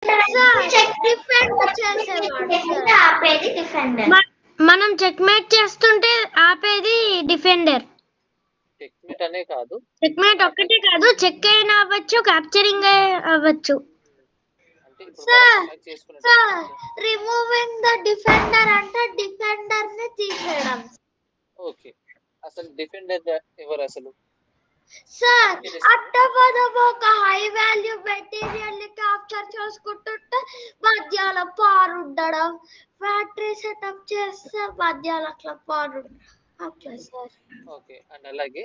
Check defend చేసేవాడు sir. ఆపేది defender. మనం చెక్మేట్ చేస్తుంటే ఆపేది డిఫెండర్. చెక్మేట్ అనే కాదు, చెక్మేట్ ఒక్కటే కాదు, చెక్ అయినా అవ్వచ్చు, క్యాప్చరింగ్ అవ్వచ్చు. అంటే ఇప్పుడు మనం అటాక్ చేసుకునేటప్పుడు రిమూవింగ్ ద డిఫెండర్ అంటే డిఫెండర్ ని తీసేయడం. ఓకే, అసలు డిఫెండర్ ఎవరు అసలు? సార్ అట్టబోదబో ఒక హై వాల్యూ మెటీరియల్ ని క్యాప్చర్ చేసుకుంటుంటే మధ్యలో పారు ఉండడం, బ్యాటరీ సెటప్ చేస్తే మధ్యలో అట్లా పారు అట్లా సార్. ఓకే, అండ్ అలాగే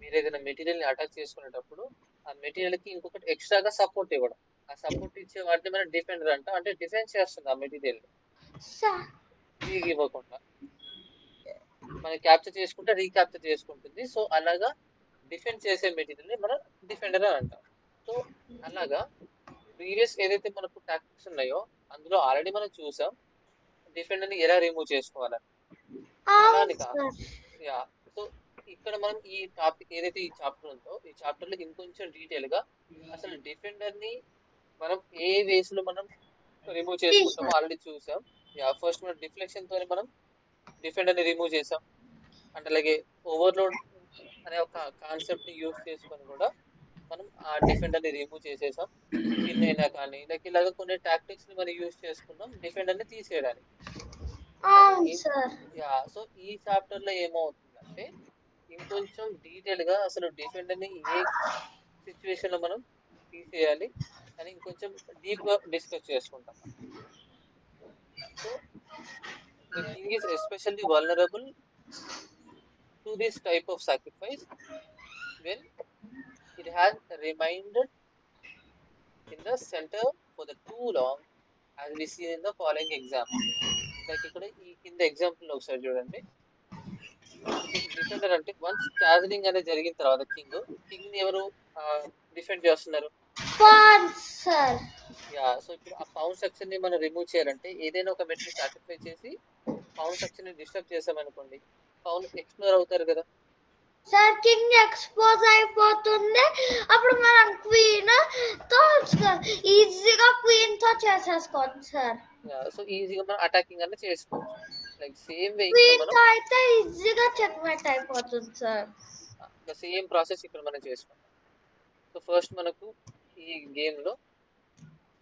మీరు ఏదైనా మెటీరియల్ ని అటాక్ చేసుకునేటప్పుడు ఆ మెటీరియల్ కి ఇంకొకటి ఎక్స్ట్రాగా సపోర్ట్ ఇవ్వడం, ఆ సపోర్ట్ ఇచ్చే వాటిని మనం డిఫెండర్ అంటాం. అంటే డిఫెన్స్ చేస్తుంది ఆ మెటీరియల్ ఫ్రీగా ఇవ్వకుండా. మనం క్యాప్చర్ చేసుకుంటే రీక్యాప్చర్ చేసుకుంటుంది. సో అలాగా డిఫెండ్ చేసే మెటీరియల్ ని మనం డిఫెండర్ అని అంటాం. సో అలాగా ప్రీవియస్ ఏదైతే మనకు టాక్టిక్స్ ఉన్నాయో అందులో ఆల్రెడీ మనం చూసాం డిఫెండర్ ని ఎలా రిమూవ్ చేసుకోవాలని. అలానే కాదు, యా. సో ఇక్కడ మనం ఈ టాపిక్ ఏదైతే ఈ చాప్టర్ ఉందో ఈ చాప్టర్ లో ఇంకొంచెం డీటెయిల్ గా అసలు డిఫెండర్ ని మనం ఏ వేస్ లో మనం రిమూవ్ చేసుకుంటామో ఆల్రెడీ చూసాం. యా, ఫస్ట్ మనం డిఫ్లెక్షన్ తోని మనం డిఫెండర్ ని రిమూవ్ చేసాం. అండ్ అలాగే ఓవర్లోడ్ అనే ఒక కాన్సెప్ట్ ని యూజ్ చేసుకొని కూడా మనం ఆ డిఫెండర్ ని రిమూవ్ చేసేసాం. పిన్ అయినా కానీ లైక్ ఇలాగ కొన్ని టాక్టిక్స్ ని మనం యూజ్ చేసుకున్నాం డిఫెండర్ ని తీసేయడానికి. యా, సో ఈ చాప్టర్ లో ఏమవుతుందంటే ఇంకొంచెం డీటెయిల్ గా అసలు డిఫెండర్ ని ఏ సిచ్యువేషన్ లో మనం తీసేయాలి అని ఇంకొంచెం డీప్ గా డిస్కస్ చేసుకుంటాం. So the king is especially vulnerable to this type of sacrifice when it has remained in the center for the too long, as we see in the following example. Like ఇక్కడ ఈ కింద example ఒకసారి చూడండి. Defender అంటే once క్యాజలింగ్ అనేది జరిగిన తర్వాత king ని ఎవరు డిఫెండ్ చేస్తున్నారు? యా, సో ఇప్పుడు ఆ పౌన్ సెక్షన్ ని మనం రిమూవ్ చేయాలంటే ఏదైనా ఒక మెట్ ని సాక్రిఫై చేసి పౌన్ సెక్షన్ ని డిస్టర్బ్ చేసామనుకోండి, పౌన్ ఎక్స్ప్లోర్ అవుతారు కదా సార్. కింగ్ ఎక్స్పోజ్ అయిపోతుంది, అప్పుడు మనం క్వీన్ తో ఈజీగా క్వీన్ తో చేసేసుకోవచ్చు సార్. సో ఈజీగా మనం అటాకింగ్ అనేది చేసుకోవచ్చు. లైక్ సేమ్ వే క్వీన్ తో అయితే ఈజీగా చెక్మేట్ అయిపోతుంది సార్. సేమ్ ప్రాసెస్ ఇక్కడ మనం చేసుకుంటాం. సో ఫస్ట్ మనకు ఈ గేమ్ లో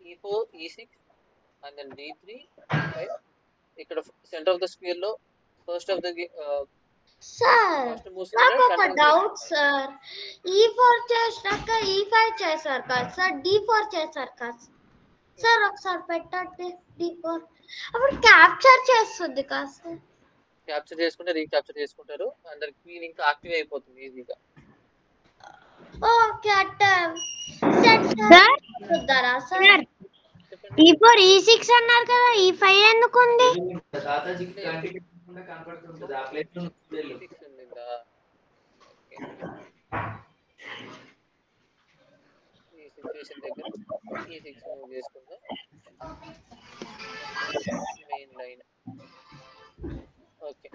E4 E6 and then D3 D5. ఇక్కడ సెంటర్ ఆఫ్ ద స్క్వేర్ లో ఫస్ట్ ఆఫ్ ద సార్ నాకు ఒక డౌట్ సార్. E4 చేసినాక E5 చేశారు కదా సార్, D4 చేశారు కదా సార్. ఒకసారి పెట్టండి D4, అప్పుడు క్యాప్చర్ చేస్తుంది కదా సార్. క్యాప్చర్ చేసుకుంటే రీక్యాప్చర్ చేసుకుంటారు, అందరి క్వీన్ ఇంకా యాక్టివ్ అయిపోతుంది ఈజీగా. ఓకే అట్ట సెంటర్ సార్. E4 E6 అన్నారు కదా, E5 ఎందుకు ఉంది? ఈ సిచ్యువేషన్ దగ్గర E6 మూవ్ చేసుకుందాం. Main line okay.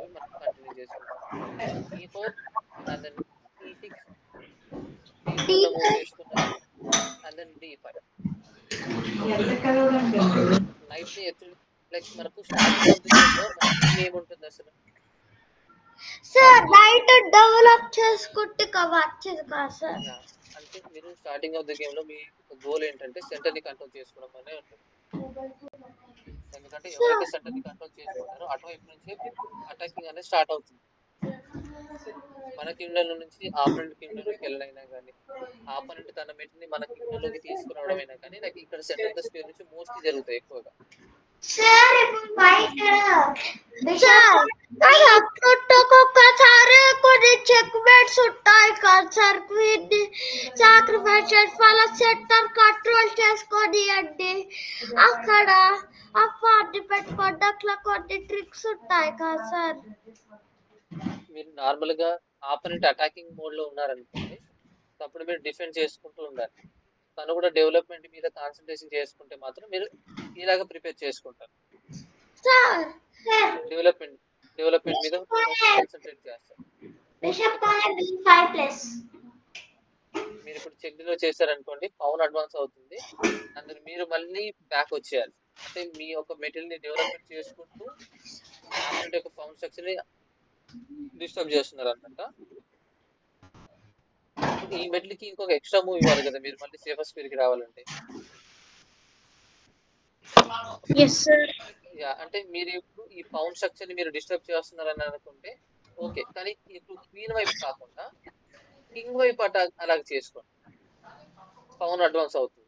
మనం కంటిన్యూ చేసుకుంటాం. E4 and then E6 D4 లో మూవ్ చేసుకున్నారు and then D5. నైట్ ని ఎత్తు లైక్ మనకు స్టార్టింగ్ ఆఫ్ ది గేమ్ లో మనకి ఏముంటుంది అసలు సార్? నైట్ డెవలప్ చేసుకుంటే కవర్ కదా సార్. అంటే మీరు స్టార్టింగ్ ఆఫ్ ది గేమ్ లో మీ గోల్ ఏంటంటే సెంటర్ ని కంట్రోల్ చేసుకోవడం అనే ఉంటుంది. ఎందుకంటే ఎవరైతే సెంటర్ ని కంట్రోల్ చేసుకుంటారో అటువైపు నుంచి అటాకింగ్ అనేది స్టార్ట్ అవుతుంది. మన కింగ్డమ్ నుంచి ఆపోనెంట్ కింగ్డమ్ లోకి వెళ్ళైనా కానీ ఆపోనెంట్ తన మెట్ ని మన కింగ్డమ్ లోకి తీసుకురావడం అయినా కానీ నాకు ఇక్కడ సెంటర్ ఆఫ్ ద స్క్వేర్ నుంచి మోస్ట్లీ జరుగుతాయి ఎక్కువగా. ఒక్కొక్కసారి కొన్ని చెక్ మేట్స్ ఉంటాయి కదా సార్. క్వీన్ ని సాక్రిఫైస్ చేసి వాళ్ళ సెంటర్ కంట్రోల్ చేసుకొని అండి అక్కడ ఆ పార్టీ పెట్టుకోండి, అట్లా కొన్ని ట్రిక్స్ ఉంటాయి కదా సార్. మీరు నార్మల్ గా ఆపోనెంట్ అటాకింగ్ మోడ్ లో ఉన్నారనుకోండి, అప్పుడు మీరు డిఫెండ్ చేసుకుంటూ ఉండాలి. తను కూడా డెవలప్మెంట్ మీద కాన్సన్ట్రేషన్ చేసుకుంటే మాత్రం మీరు ఇలాగ ప్రిపేర్ చేసుకుంటారు. సార్ డెవలప్మెంట్ మీద కాన్సన్ట్రేట్ చేస్తారు. మీరు ఇప్పుడు చెక్లో చేశారనుకోండి, పవన్ అడ్వాన్స్ అవుతుంది, అందులో మీరు మళ్ళీ బ్యాక్ వచ్చేయాలి. అంటే మీ యొక్క మెటీరియల్ ని డెవలప్మెంట్ చేసుకుంటూ ఆపోనెంట్ యొక్క పవన్ స్ట్రక్చర్ ని డిస్టర్బ్ చేస్తున్నారు అనమాట. ఈ మెటీరియల్ కి ఇంకొక ఎక్స్ట్రా మూవ్ ఇవ్వాలి కదా మీరు మళ్ళీ సేఫర్ స్పీడ్ కి రావాలంటే. అంటే మీరు ఇప్పుడు ఈ పవన్ స్ట్రక్చర్ ని మీరు డిస్టర్బ్ చేస్తున్నారని అనుకుంటే ఓకే, కానీ ఇప్పుడు క్వీన్ వైపు కాకుండా కింగ్ వైపు అలాగ చేసుకోండి, పవన్ అడ్వాన్స్ అవుతుంది.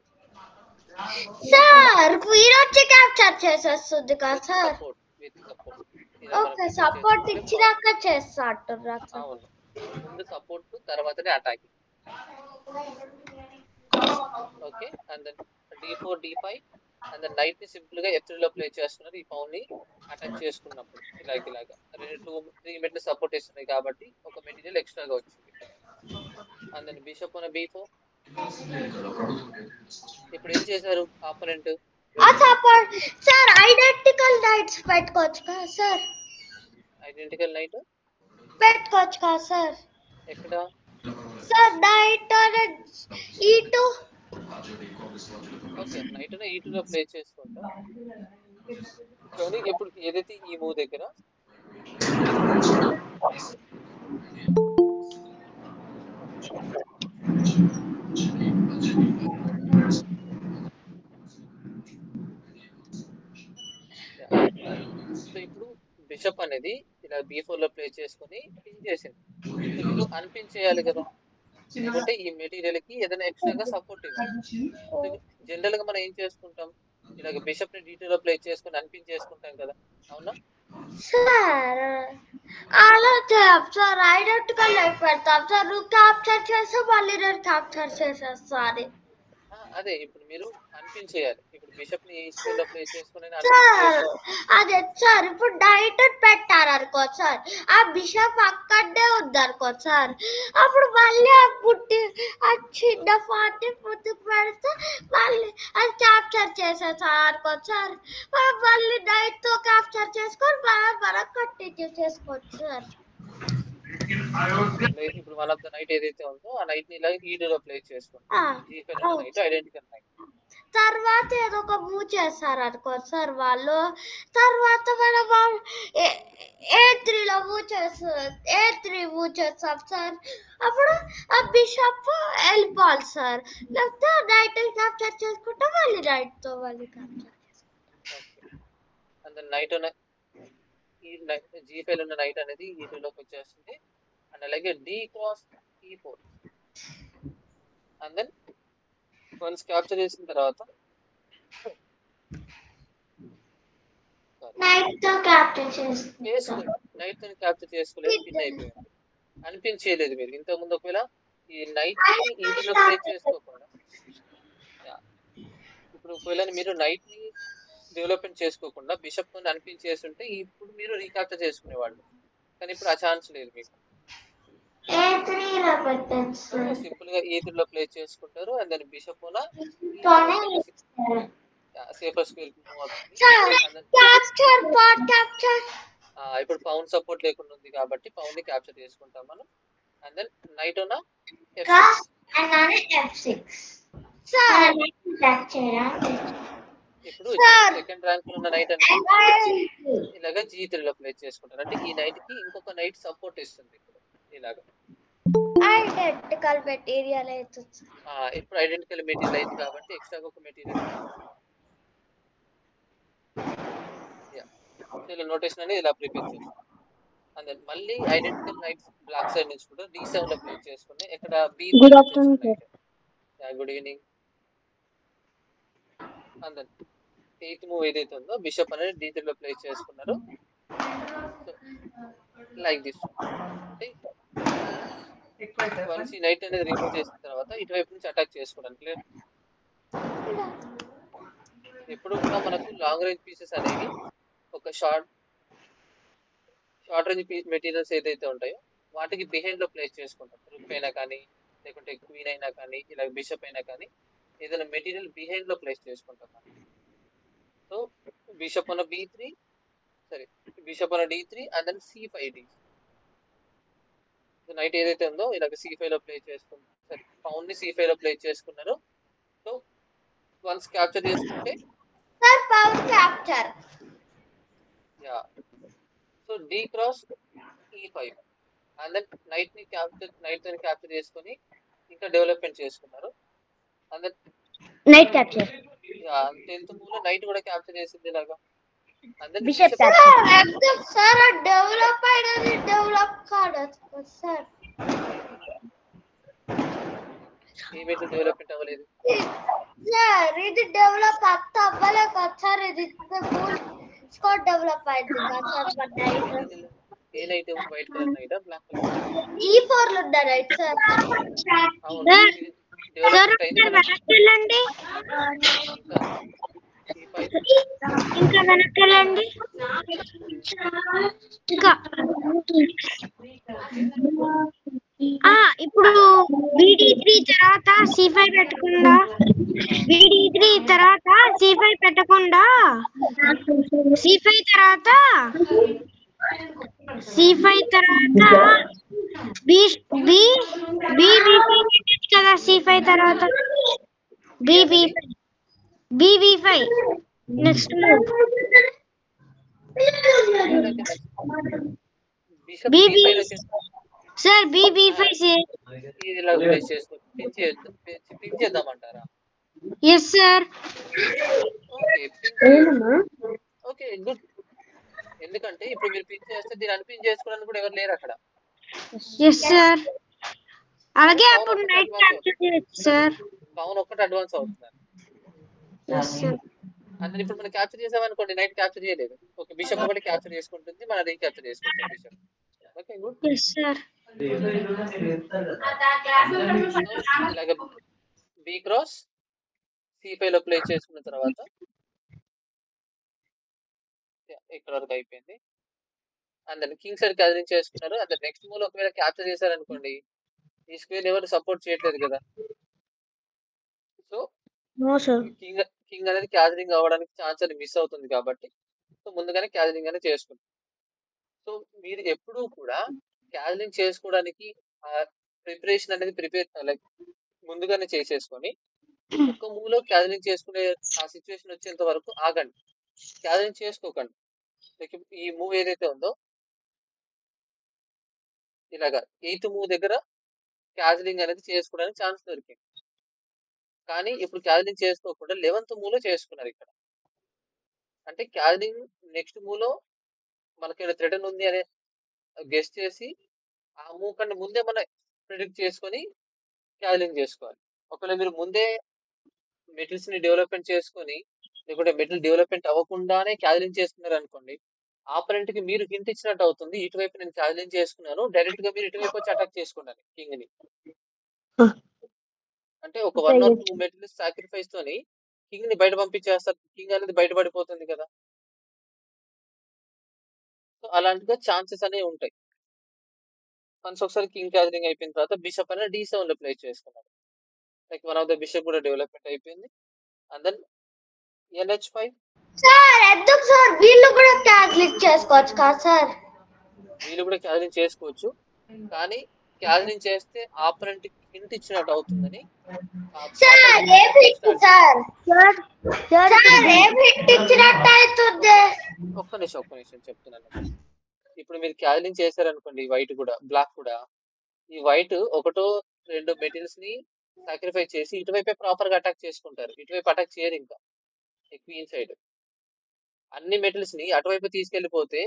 సార్ క్వీన్ వచ్చి క్యాప్చర్ చేసేస్తుంది కదా సార్. ఓకే, సపోర్ట్ ఇచ్చినాక చేస్తా అంటున్నారు. అవును, ముందు సపోర్ట్ తర్వాతనే attacking. Okay, and then d4 d5 and then knight ని సింపుల్ గా f3 లో ప్లే చేస్తున్నారు. ఈ పవన్ ని అటాక్ చేసుకున్నప్పుడు ఇలాగా 2-3 మెటీరియల్ సపోర్ట్ ఇస్తున్నాయి కాబట్టి ఒక మెటీరియల్ ఎక్స్ట్రాగా వచ్చింది. And then bishop on b4. ఇప్పుడు ఏం చేశారు ఆపోనెంట్? సార్ ఐడెంటికల్ నైట్స్ పెట్టుకోవచ్చు కదా సార్? ఐడెంటికల్ నైట్ పెట్టుకోవచ్చు కదా సార్? ఎక్కడ sir night e2. Okay, night e2 లో ప్లే చేసుకుంటా, కానీ ఎప్పుడు ఏదైతే ఈ మూవ్ దగ్గర సో ఇప్పుడు బిషప్ అనేది ఇలా b4 లో ప్లే చేసుకుని పిన్ చేసింది. సో మీరు అన్పిన్ చేయాలి కదా, ఎందుకంటే ఈ మెటీరియల్ కి ఏదైనా ఎక్స్ట్రాగా సపోర్ట్ ఇవ్వాలి. సో జనరల్ గా మనం ఏం చేసుకుంటాం, ఇలాగ బిషప్ ని d2 లో ప్లే చేసుకుని అన్పిన్ చేసుకుంటాం కదా, అవునా సార్? అలా చేయం సార్, ఐడెంటికల్ లైఫ్ పెడతాం సార్. నువ్వు క్యాప్చర్ చేస్తే మళ్ళీ నేను క్యాప్చర్ చేసేస్తాను. అదే ఇప్పుడు మీరు అన్పిన్ చేయాలి. ఇప్పుడు బిషప్ ని ఈ స్క్వేర్ లో ప్లే చేసుకుని అదే సార్, ఇప్పుడు నైట్ పెట్టారు అనుకో సార్, ఆ బిషప్ అక్కడే ఉంది అనుకో సార్, అప్పుడు మళ్ళీ ఆ పుట్టి ఆ చిన్న ఫార్టీ ముందుకు పెడితే మళ్ళీ అది క్యాప్చర్ చేసేసారు అనుకో సార్, మనం మళ్ళీ నైట్ తో క్యాప్చర్ చేసుకొని మనం కంటిన్యూ చేసుకోవచ్చు సార్. ఇప్పుడు వన్ ఆఫ్ ద నైట్ ఏదైతే ఉందో ఆ నైట్ ని ఇలా ఈడీలో ప్లే చేసుకుంటాం, నైట్ ఐడెంటికల్ నైట్. తర్వాత ఏదో ఒక మూవ్ చేస్తారు అనుకో సార్ వాళ్ళు, తర్వాత మనం A3 లో మూవ్ చేస్తాం, A3 మూవ్ చేస్తాం సార్, అప్పుడు ఆ బిషప్ వెళ్ళిపోవాలి సార్, లేకపోతే నైట్ క్యాప్చర్ చేసుకుంటే మళ్ళీ నైట్ తో మళ్ళీ క్యాప్చర్ చేసుకుంటాం. నైట్ G5 ఉన్న నైట్ అనేది E2 లోకి వచ్చేస్తుంది. అండ్ అలాగే D cross E4. And then once capture చేసిన తర్వాత నైట్ తో క్యాప్చర్ చేసుకోండి. నైట్ తో క్యాప్చర్ చేసుకోలేదు, పిన్ అయిపోయింది. అన్పిన్ చేయలేదు మీరు ఇంతకు ముందు. ఒకవేళ ఈ నైట్ ని E2 లో ప్లే చేసుకోకుండా, ఇప్పుడు ఒకవేళ మీరు నైట్ ని డెవలప్మెంట్ చేసుకోకుండా బిషప్ తో అన్పిన్ చేస్తుంటే ఇప్పుడు మీరు రీక్యాప్చర్ చేసుకునేవాళ్ళు, కానీ ఇప్పుడు ఆ ఛాన్స్ లేదు మీకు. సింపుల్ గా E3 లో ప్లే చేసుకుంటారు అండ్ దాని బిషప్ సేఫర్ స్క్వేర్ మూవ్ అవుతుంది. ఇప్పుడు పవన్ సపోర్ట్ లేకుండా ఉంది కాబట్టి పవన్ ని క్యాప్చర్ చేసుకుంటాం మనం. అండ్ దెన్ నైట్ ఉన్న F6. ఇప్పుడు సెకండ్ ర్యాంక్ లో ఉన్న నైట్ అనేది ఇలాగా G3 లో ప్లే చేసుకుంటారు. అంటే ఈ నైట్ కి ఇంకొక నైట్ సపోర్ట్ ఇస్తుంది. ఇప్పుడు ఇలాగా ఐడెంటికల్ మెటీరియల్ అయితే ఇప్పుడు ఐడెంటికల్ మెటీరియల్ అయింది కాబట్టి ఎక్స్ట్రా ఒక మెటీరియల్ ఇలా నోటేషన్ అనేది ఇలా ప్రిపేర్ చేస్తాం. అండ్ దెన్ మళ్ళీ ఐడెంటికల్ నైట్స్ బ్లాక్ సైడ్ నుంచి కూడా D7 లో ప్లే చేసుకుని ఇక్కడ good afternoon sir. Good evening. And then 8th move ఏదైతే ఉందో బిషప్ అనేది D3 లో ప్లే చేసుకున్నారు. Like this. వన్స్ ఈ నైట్ అనేది రిమూవ్ చేసిన తర్వాత ఇటువైపు నుంచి అటాక్ చేసుకోవడానికి లేదు. ఎప్పుడు కూడా మనకు లాంగ్ రేంజ్ పీసెస్ అనేవి ఒక షార్ట్ రేంజ్ మెటీరియల్స్ ఏదైతే ఉంటాయో వాటికి బిహైండ్ లో ప్లేస్ చేసుకుంటాం. రూక్ అయినా కానీ లేకుంటే క్వీన్ అయినా కానీ ఇలా బిషప్ అయినా కానీ ఏదైనా మెటీరియల్ బిహైండ్ లో ప్లేస్ చేసుకుంటున్నాను. సో బిషప్ ఆన్ B3, సరే bishop on D3 and then C5 D. Knight ఏదైతే ఉందో ఇలాగ C5 లో ప్లే చేసుకుంటారు. సరే పౌన్ ని C5 లో ప్లే చేసుకున్నారు. సో వన్స్ క్యాప్చర్ చేసుకుంటే sir power capture. Yeah, so D cross E5 and then knight తో క్యాప్చర్ చేసుకొని ఇంకా డెవలప్మెంట్ చేసుకున్నారు. And then knight capture. Yeah 10th move లో నైట్ కూడా క్యాప్చర్ చేసింది ఇలాగా. And then bishop sir sir develop అయినది డెవలప్ కాదు సార్. ఏమైతే డెవలప్మెంట్ అవ్వలేదు సార్ ఇది డెవలప్ అవ్వలే కదా సార్. ఇది ఫుల్ స్కోర్ డెవలప్ అయింది కదా సార్. ఏ knight white colour knight black colour E4 లో ఉందా రైట్ సార్? అవును డెవలప్మెంట్ అయింది కదా. వెళ్ళండి, ఇంకా వెనక్కి వెళ్ళండి. ఇంకా ఇప్పుడు BD3 తర్వాత C5 పెట్టకుండా, BD3 తర్వాత C5 పెట్టకుండా, C5 తర్వాత కదా C5 తర్వాత BB5 నెక్స్ట్ సార్ BB5 ఇలా ప్లేస్ చేసుకోవచ్చు. పిన్ చేద్దామంటారా? Yes sir. Okay good. ఎందుకంటే ఇప్పుడు మీరు పిన్ చేస్తే దీన్ని అన్పిన్ చేసుకోవడానికి కూడా ఎవరు లేరు అక్కడ. Yes sir. అలాగే అప్పుడు నైట్ క్యాప్చర్ చేయొచ్చు సార్. పవన్ ఒక్కటి అడ్వాన్స్ అవుతున్నారు. అందులో ఇప్పుడు మనం క్యాప్చర్ చేసామనుకోండి నైట్ క్యాప్చర్ చేయలేదు. ఓకే బిషప్ ఒకటి క్యాప్చర్ చేసుకుంటుంది, మనం అది క్యాప్చర్ చేసుకుంటాం bishop. Okay good. Yes sir. ఇలాగ B క్రాస్ C5 లో ప్లే చేసుకున్న తర్వాత ఇక్కడ వరకు అయిపోయింది. And then king side gathering చేసుకున్నారు. అండ్ నెక్స్ట్ మూవ్ లో ఒకవేళ క్యాప్చర్ చేశారనుకోండి ఈ స్క్వేర్ ఎవరు సపోర్ట్ చేయట్లేదు కదా. సో కింగ్ అనేది క్యాదరింగ్ అవ్వడానికి ఛాన్స్ అనేది మిస్ అవుతుంది కాబట్టి సో ముందుగానే క్యాదరింగ్ అనేది చేసుకుంటారు. సో మీరు ఎప్పుడూ కూడా క్యాదరింగ్ చేసుకోవడానికి ప్రిపరేషన్ అనేది లైక్ ముందుగానే చేసేసుకొని ఒక్క మూవ్ లో క్యాదరింగ్ చేసుకునే ఆ సిచ్యువేషన్ వచ్చేంత వరకు ఆగండి, క్యాదరింగ్ చేసుకోకండి. లైక్ ఈ మూవ్ ఏదైతే ఉందో ఇలాగా 8th మూవ్ దగ్గర క్యాదరింగ్ అనేది చేసుకోవడానికి ఛాన్స్ దొరికింది. కానీ ఇప్పుడు క్యాదరింగ్ చేసుకోకుండా 11th మూవ్ లో చేసుకున్నారు. ఇక్కడ అంటే క్యాదరింగ్ నెక్స్ట్ మూవ్ లో మనకి థ్రెటన్ ఉంది అనే గెస్ట్ చేసి ఆ మూవ్ కన్నా ముందే మనం ప్రిడిక్ట్ చేసుకొని క్యాదరింగ్ చేసుకోవాలి. ఒకవేళ మీరు ముందే మెటల్స్ ని డెవలప్మెంట్ చేసుకొని లేకుంటే మెటల్ డెవలప్మెంట్ అవ్వకుండానే క్యాదరింగ్ చేసుకున్నారు అనుకోండి ఆపరెంట్ కి మీరు హింట్ ఇచ్చినట్టు అవుతుంది. ఇటువైపు నేను క్యాదరింగ్ చేసుకున్నాను, డైరెక్ట్ గా మీరు ఇటువైపు వచ్చి అటాక్ చేసుకున్నాను కింగ్ ని. అంటే ఒక 1 or 2 మెటల్స్ సాక్రిఫైస్ తోని కింగ్ ని బయట పంపించేస్తారు. కింగ్ అనేది బయటపడిపోతుంది కదా. సో అలాంటిగా ఛాన్సెస్ అనేవి ఉంటాయి. వన్స్ ఒకసారి కింగ్ క్యాదరింగ్ అయిపోయిన తర్వాత బిషప్ అనేది D7 లో ప్లే చేసుకున్నారు. Like one of the bishop కూడా డెవలప్మెంట్ అయిపోయింది. అండ్ దెన్ NH5 సార్ ఎందుకు సార్ వీళ్ళు కూడా క్యాదరింగ్ చేసుకోవచ్చు కదా సార్? వీళ్ళు కూడా క్యాదరింగ్ చేసుకోవచ్చు, కానీ క్యాదరింగ్ చేస్తే ఆపరెంట్ హింట్ ఇచ్చినట్టు అవుతుందని సార్ ఏం హింట్ సార్? సార్ ఏం హింట్ ఇచ్చినట్టు అవుతుంది? ఒక్క నిమిషం చెప్తున్నాను. ఇప్పుడు మీరు క్యాదరింగ్ చేశారనుకోండి వైట్ కూడా బ్లాక్ కూడా, ఈ వైట్ ఒకటో రెండు మెటీరియల్స్ ని సాక్రిఫైస్ చేసి ఇటువైపే ప్రాపర్ గా అటాక్ చేసుకుంటారు. ఇటువైపు అటాక్ చేయరు. ఇంకా క్వీన్ సైడ్ అన్ని మెటల్స్ ని అటువైపు తీసుకెళ్లిపోతే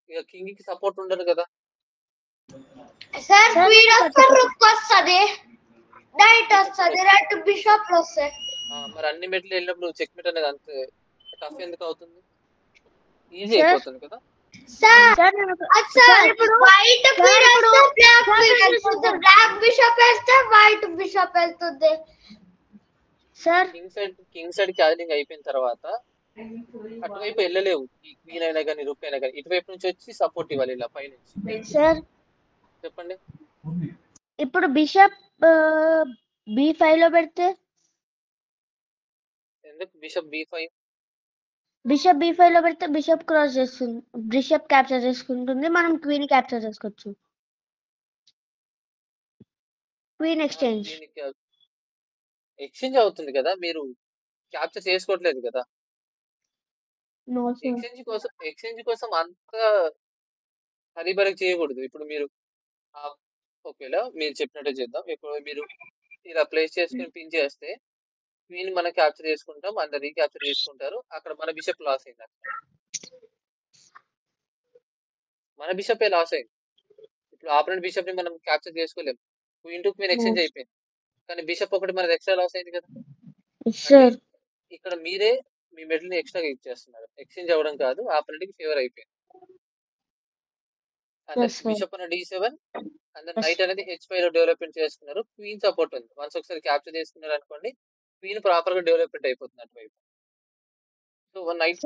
ఇక కింగ్ కి సపోర్ట్ ఉండదు కదా సార్. క్వీన్ వస్తే రుక్ వస్తది, నైట్ వస్తది, రెండు బిషప్ వస్తాయి. మరి అన్ని మెటల్ వెళ్ళినప్పుడు చెక్ మెట్ అనేది అంత టఫ్ ఎందుకు అవుతుంది? ఈజీ అయిపోతుంది కదా సార్. ఇప్పుడు వైట్ క్వీన్ వస్తే బ్లాక్ క్వీన్ వెళ్తుంది, బ్లాక్ బిషప్ వేస్తే వైట్ బిషప్ వెళ్తుంది సార్. కింగ్ సైడ్ క్యాదరింగ్ అయిపోయిన తర్వాత అటువైపు వెళ్ళలేవు. ఈ క్వీన్ అయినా కానీ రుక్ అయినా కానీ ఇటువైపు నుంచి వచ్చి సపోర్ట్ ఇవ్వాలి ఇలా పై నుంచి. సార్ చెప్పండి. ఇప్పుడు బిషప్ B5 లో పెడితే ఎందుకు బిషప్ b5? బిషప్ b5 లో పెడితే బిషప్ క్రాస్ చేస్తుంది, బిషప్ క్యాప్చర్ చేసుకుంటుంది, మనం క్వీన్ క్యాప్చర్ చేసుకోవచ్చు. Queen exchange. ఎక్స్చేంజ్ అవుతుంది కదా, మీరు క్యాప్చర్ చేసుకోవట్లేదు కదా. No sir. ఎక్స్చేంజ్ కోసం అంత హరిబరి చేయకూడదు. ఇప్పుడు మీరు ఒకవేళ మీరు చెప్పినట్టు చేద్దాం. ఇప్పుడు మీరు ఇలా ప్లేస్ చేసుకుని పిన్ చేస్తే క్వీన్ మనం క్యాప్చర్ చేసుకుంటాం, అందరు రీక్యాప్చర్ చేసుకుంటారు. అక్కడ మన బిషప్ లాస్ అయింది. మన బిషప్ లాస్ అయింది. ఇప్పుడు ఆపరెంట్ బిషప్ ని మనం క్యాప్చర్ చేసుకోలేము. క్వీన్ టు క్వీన్ ఎక్స్చేంజ్ అయిపోయింది, కానీ బిషప్ ఒకటి మనది ఎక్స్ట్రా లాస్ అయింది కదా. ఇక్కడ మీరే మీ మెడల్ ని ఎక్స్ట్రా ఇచ్చేస్తున్నారు. ఎక్స్చేంజ్ అవ్వడం కాదు, ఆపరెంట్ కి ఫేవర్ అయిపోయింది. బిషప్ అన్న d7 అండ్ నైట్ అనేది h5 లో డెవలప్మెంట్ చేసుకున్నారు. క్వీన్ సపోర్ట్ ఉంది. వన్స్ ఒకసారి క్యాప్చర్ చేసుకున్నారు అనుకోండి, క్వీన్ ప్రాపర్ గా డెవలప్మెంట్ అయిపోతుంది అటువైపు. So knight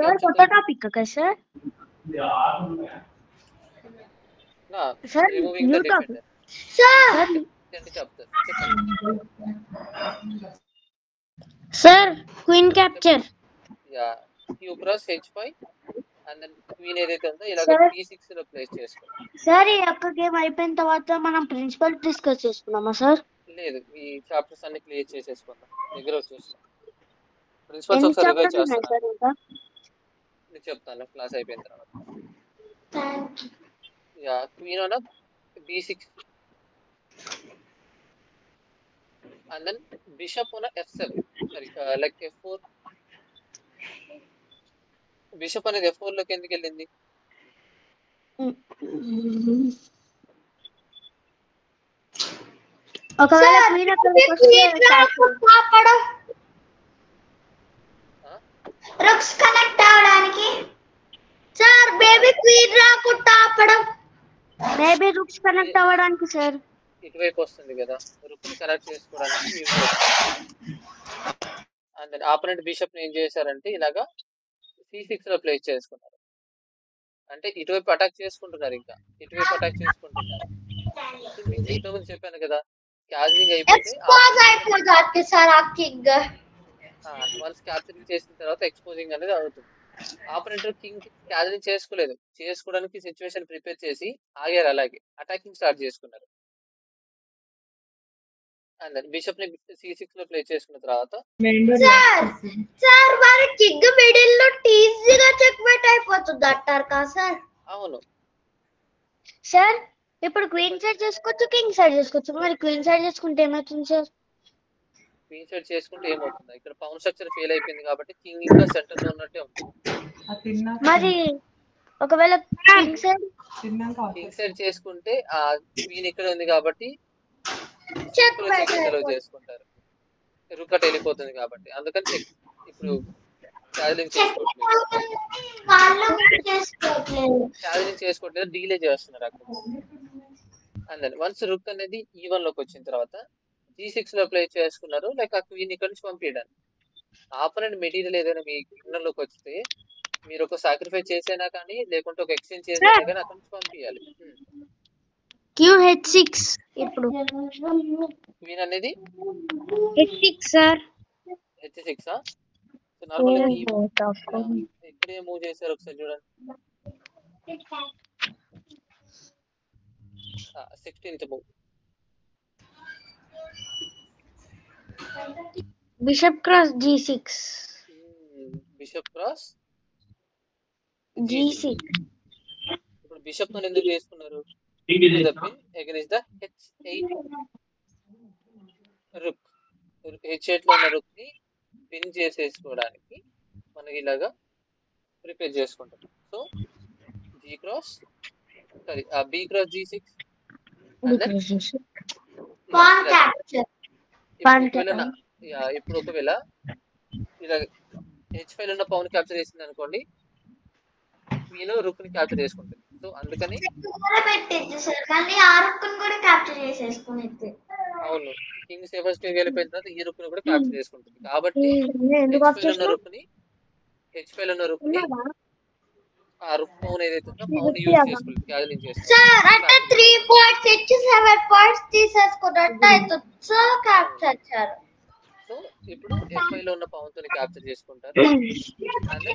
removing the defender చెప్తారు. Sir queen capture. Yeah, q cross h5 and then queen ఏదైతే ఉందో ఇలా d6 లో ప్లేస్ చేసుకోవాలి. సార్ ఈ ఒక్క గేమ్ అయిపోయిన తర్వాత మనం ప్రిన్సిపల్ డిస్కస్ చేసుకున్నామా సార్? లేదు, ఈ చాప్టర్స్ అన్ని క్లియర్ చేసేసుకుందాం. దగ్గర వచ్చేస్తాం. ప్రిన్సిపల్స్ ఒకసారి రివైజ్ చేస్తాను, నేను చెప్తాను క్లాస్ అయిపోయిన తర్వాత. Yeah, queen on b6 and then bishop on f7, sorry, like f4. Bishop అనేది f4 లోకి ఎందుకు వెళ్ళింది? ఒకవేళ క్వీన్ రక్స్ కనెక్ట్ అవడానికి సార్, బేబీ క్వీన్ రాకుండా ఆపడం. బేబీ రుక్స్ కనెక్ట్ అవ్వడానికి సార్ ఇటువైపు వస్తుంది కదా, రుక్ని కనెక్ట్ చేసుకోవడానికి. అండ్ దెన్ ఆపరెంట్ బిషప్ ని ఏం చేశారంటే ఇలాగా c6 లో ప్లేస్ చేసుకున్నారు. అంటే ఇటువైపు అటాక్ చేసుకుంటున్నారు, ఇంకా ఇటువైపు అటాక్ చేసుకుంటున్నారు. ఇంతకుముందు చెప్పాను కదా, క్యాచరింగ్ అయిపోతే వన్స్ క్యాచరింగ్ చేసిన తర్వాత ఎక్స్పోజింగ్ అనేది అవుతుంది. ఆపరెంట్ కింగ్ క్యాచరింగ్ చేసుకోలేదు, చేసుకోవడానికి సిచ్యువేషన్ ప్రిపేర్ చేసి ఆగారు, అలాగే అటాకింగ్ స్టార్ట్ చేసుకున్నారు. అండ్ బిషప్ ని c6 లో ప్లే చేసుకున్న తర్వాత సార్ మరి కింగ్ మిడిల్ లో ఈజీగా చెక్మేట్ అయిపోతుంది అంటారు కదా సార్? అవును సార్. ఇప్పుడు క్వీన్ సైడ్ చేసుకోవచ్చు, కింగ్ సైడ్ చేసుకోవచ్చు. మరి క్వీన్ సైడ్ చేసుకుంటే ఏమవుతుంది సార్? క్వీన్ సైడ్ చేసుకుంటే ఏమవుతుంది, ఇక్కడ పవన్ స్ట్రక్చర్ ఫెయిల్ అయిపోయింది కాబట్టి కింగ్ ఇంకా సెంటర్ లో ఉన్నట్టే ఉంటుంది. మరి ఒకవేళ కింగ్ సైడ్ చేసుకుంటే ఆ క్వీన్ ఇక్కడ ఉంది కాబట్టి చేసుకుంటారు, రుక్కట్ వెళ్ళిపోతుంది కాబట్టి. అందుకని ఇప్పుడు ఛాలెంజ్ చేసుకోవట్లేదు, డీలే చేస్తున్నారు అక్కడ. అండ్ దెన్ వన్స్ రుక్ అనేది E1 లోకి వచ్చిన తర్వాత g6 లో ప్లే చేసుకున్నారు, లైక్ ఆ క్వీన్ ఇక్కడ నుంచి పంపించడానికి. ఆపరెంట్ మెటీరియల్ ఏదైనా మీ కింగ్ లోకి వస్తే మీరు ఒక సాక్రిఫైస్ చేసైనా కానీ, లేకుంటే ఒక ఎక్స్చేంజ్ చేసైనా కానీ అక్కడ నుంచి పంపించాలి. QH6 ఇప్పుడు క్వీన్ అనేది H6 sir. H6 so normal ఇక్కడ ఏం మూవ్ చేశారు ఒకసారి చూడండి. 16th move bishop cross g6. Bishop cross g6. ఇప్పుడు బిషప్ తో ఎందుకు చేసుకున్నారు? Against the h8 rook. h8 లో ఉన్న రుక్ ని పిన్ చేసేసుకోవడానికి మనకి ఇలాగా ప్రిపేర్ చేసుకుంటాం. So g cross sorry b cross g6 ఇప్పుడు ఒకవేళ ఇలా h5 ఉన్న పవన్ క్యాప్చర్ చేసింది అనుకోండి, క్వీన్ రుక్ ని క్యాప్చర్ చేసుకుంటుంది. సో అందుకని అవును, కింగ్ సేఫర్ స్టేజ్ వెళ్ళిపోయిన తర్వాత ఈ రుక్ ని కూడా క్యాప్చర్ చేసుకుంటుంది. కాబట్టి h5 ఉన్న రుక్ ని ఆ రుక్ పవన్ ఏదైతే ఉందో పవన్ యూజ్ చేసుకుంటుంది, క్యాచరింగ్ చేస్తుంది. సార్ అంటే 3 పాయింట్స్ ఇచ్చి 7 పాయింట్స్ తీసేసుకున్నట్టు అవుతుంది. సో క్యాప్చర్ చేశారు. సో ఇప్పుడు F5 లో ఉన్న పవన్తో క్యాప్చర్ చేసుకుంటారు. అండ్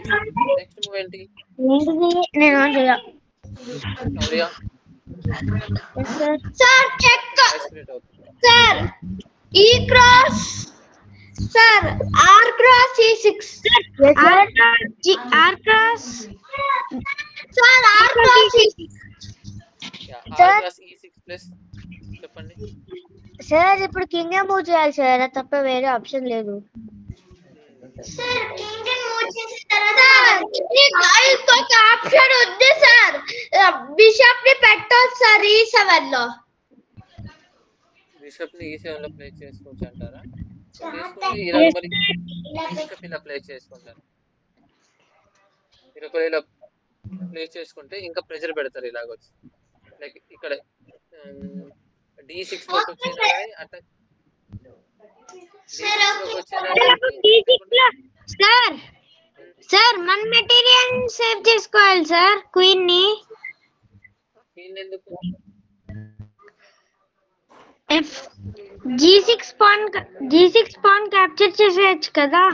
నెక్స్ట్ మూవ్ ఏంటి? నేను ఆన్ చేయ సౌర్య సార్ చెక్ వాయిస్ క్రియేట్ అవుతుంది. సార్ ఈ cross sir R cross E6 R cross sir R cross E6 E6 plus చెప్పండి. సార్ ఇప్పుడు కింగ్ మూవ్ చేయాలి సార్, అది తప్ప వేరే ఆప్షన్ లేదు. సార్ కింగ్ మూవ్ చేసిన తర్వాత ఇంకొక ఆప్షన్ ఉంది సార్, బిషప్ ని పెట్టొచ్చు సార్ E7 లో. బిషప్ ని E7 లో ప్లే చేసుకోవచ్చు అంటారా? తీసుకుని ఇలా మరి బిషప్ ఇలా ప్లే చేసుకుంటారు. మీరు ఒకవేళ ఇలా ప్లే చేసుకుంటే ఇంకా ప్రెషర్ పెడతారు ఇలాగొచ్చి. లైక్ ఇక్కడ D6 లోకి వచ్చినా అట్లా సార్ సార్ మన మెటీరియల్ సేవ్ చేసుకోవాలి సార్. క్వీన్ ఎందుకు G6 పాన్ క్యాప్చర్ చేసేయచ్చు కదా.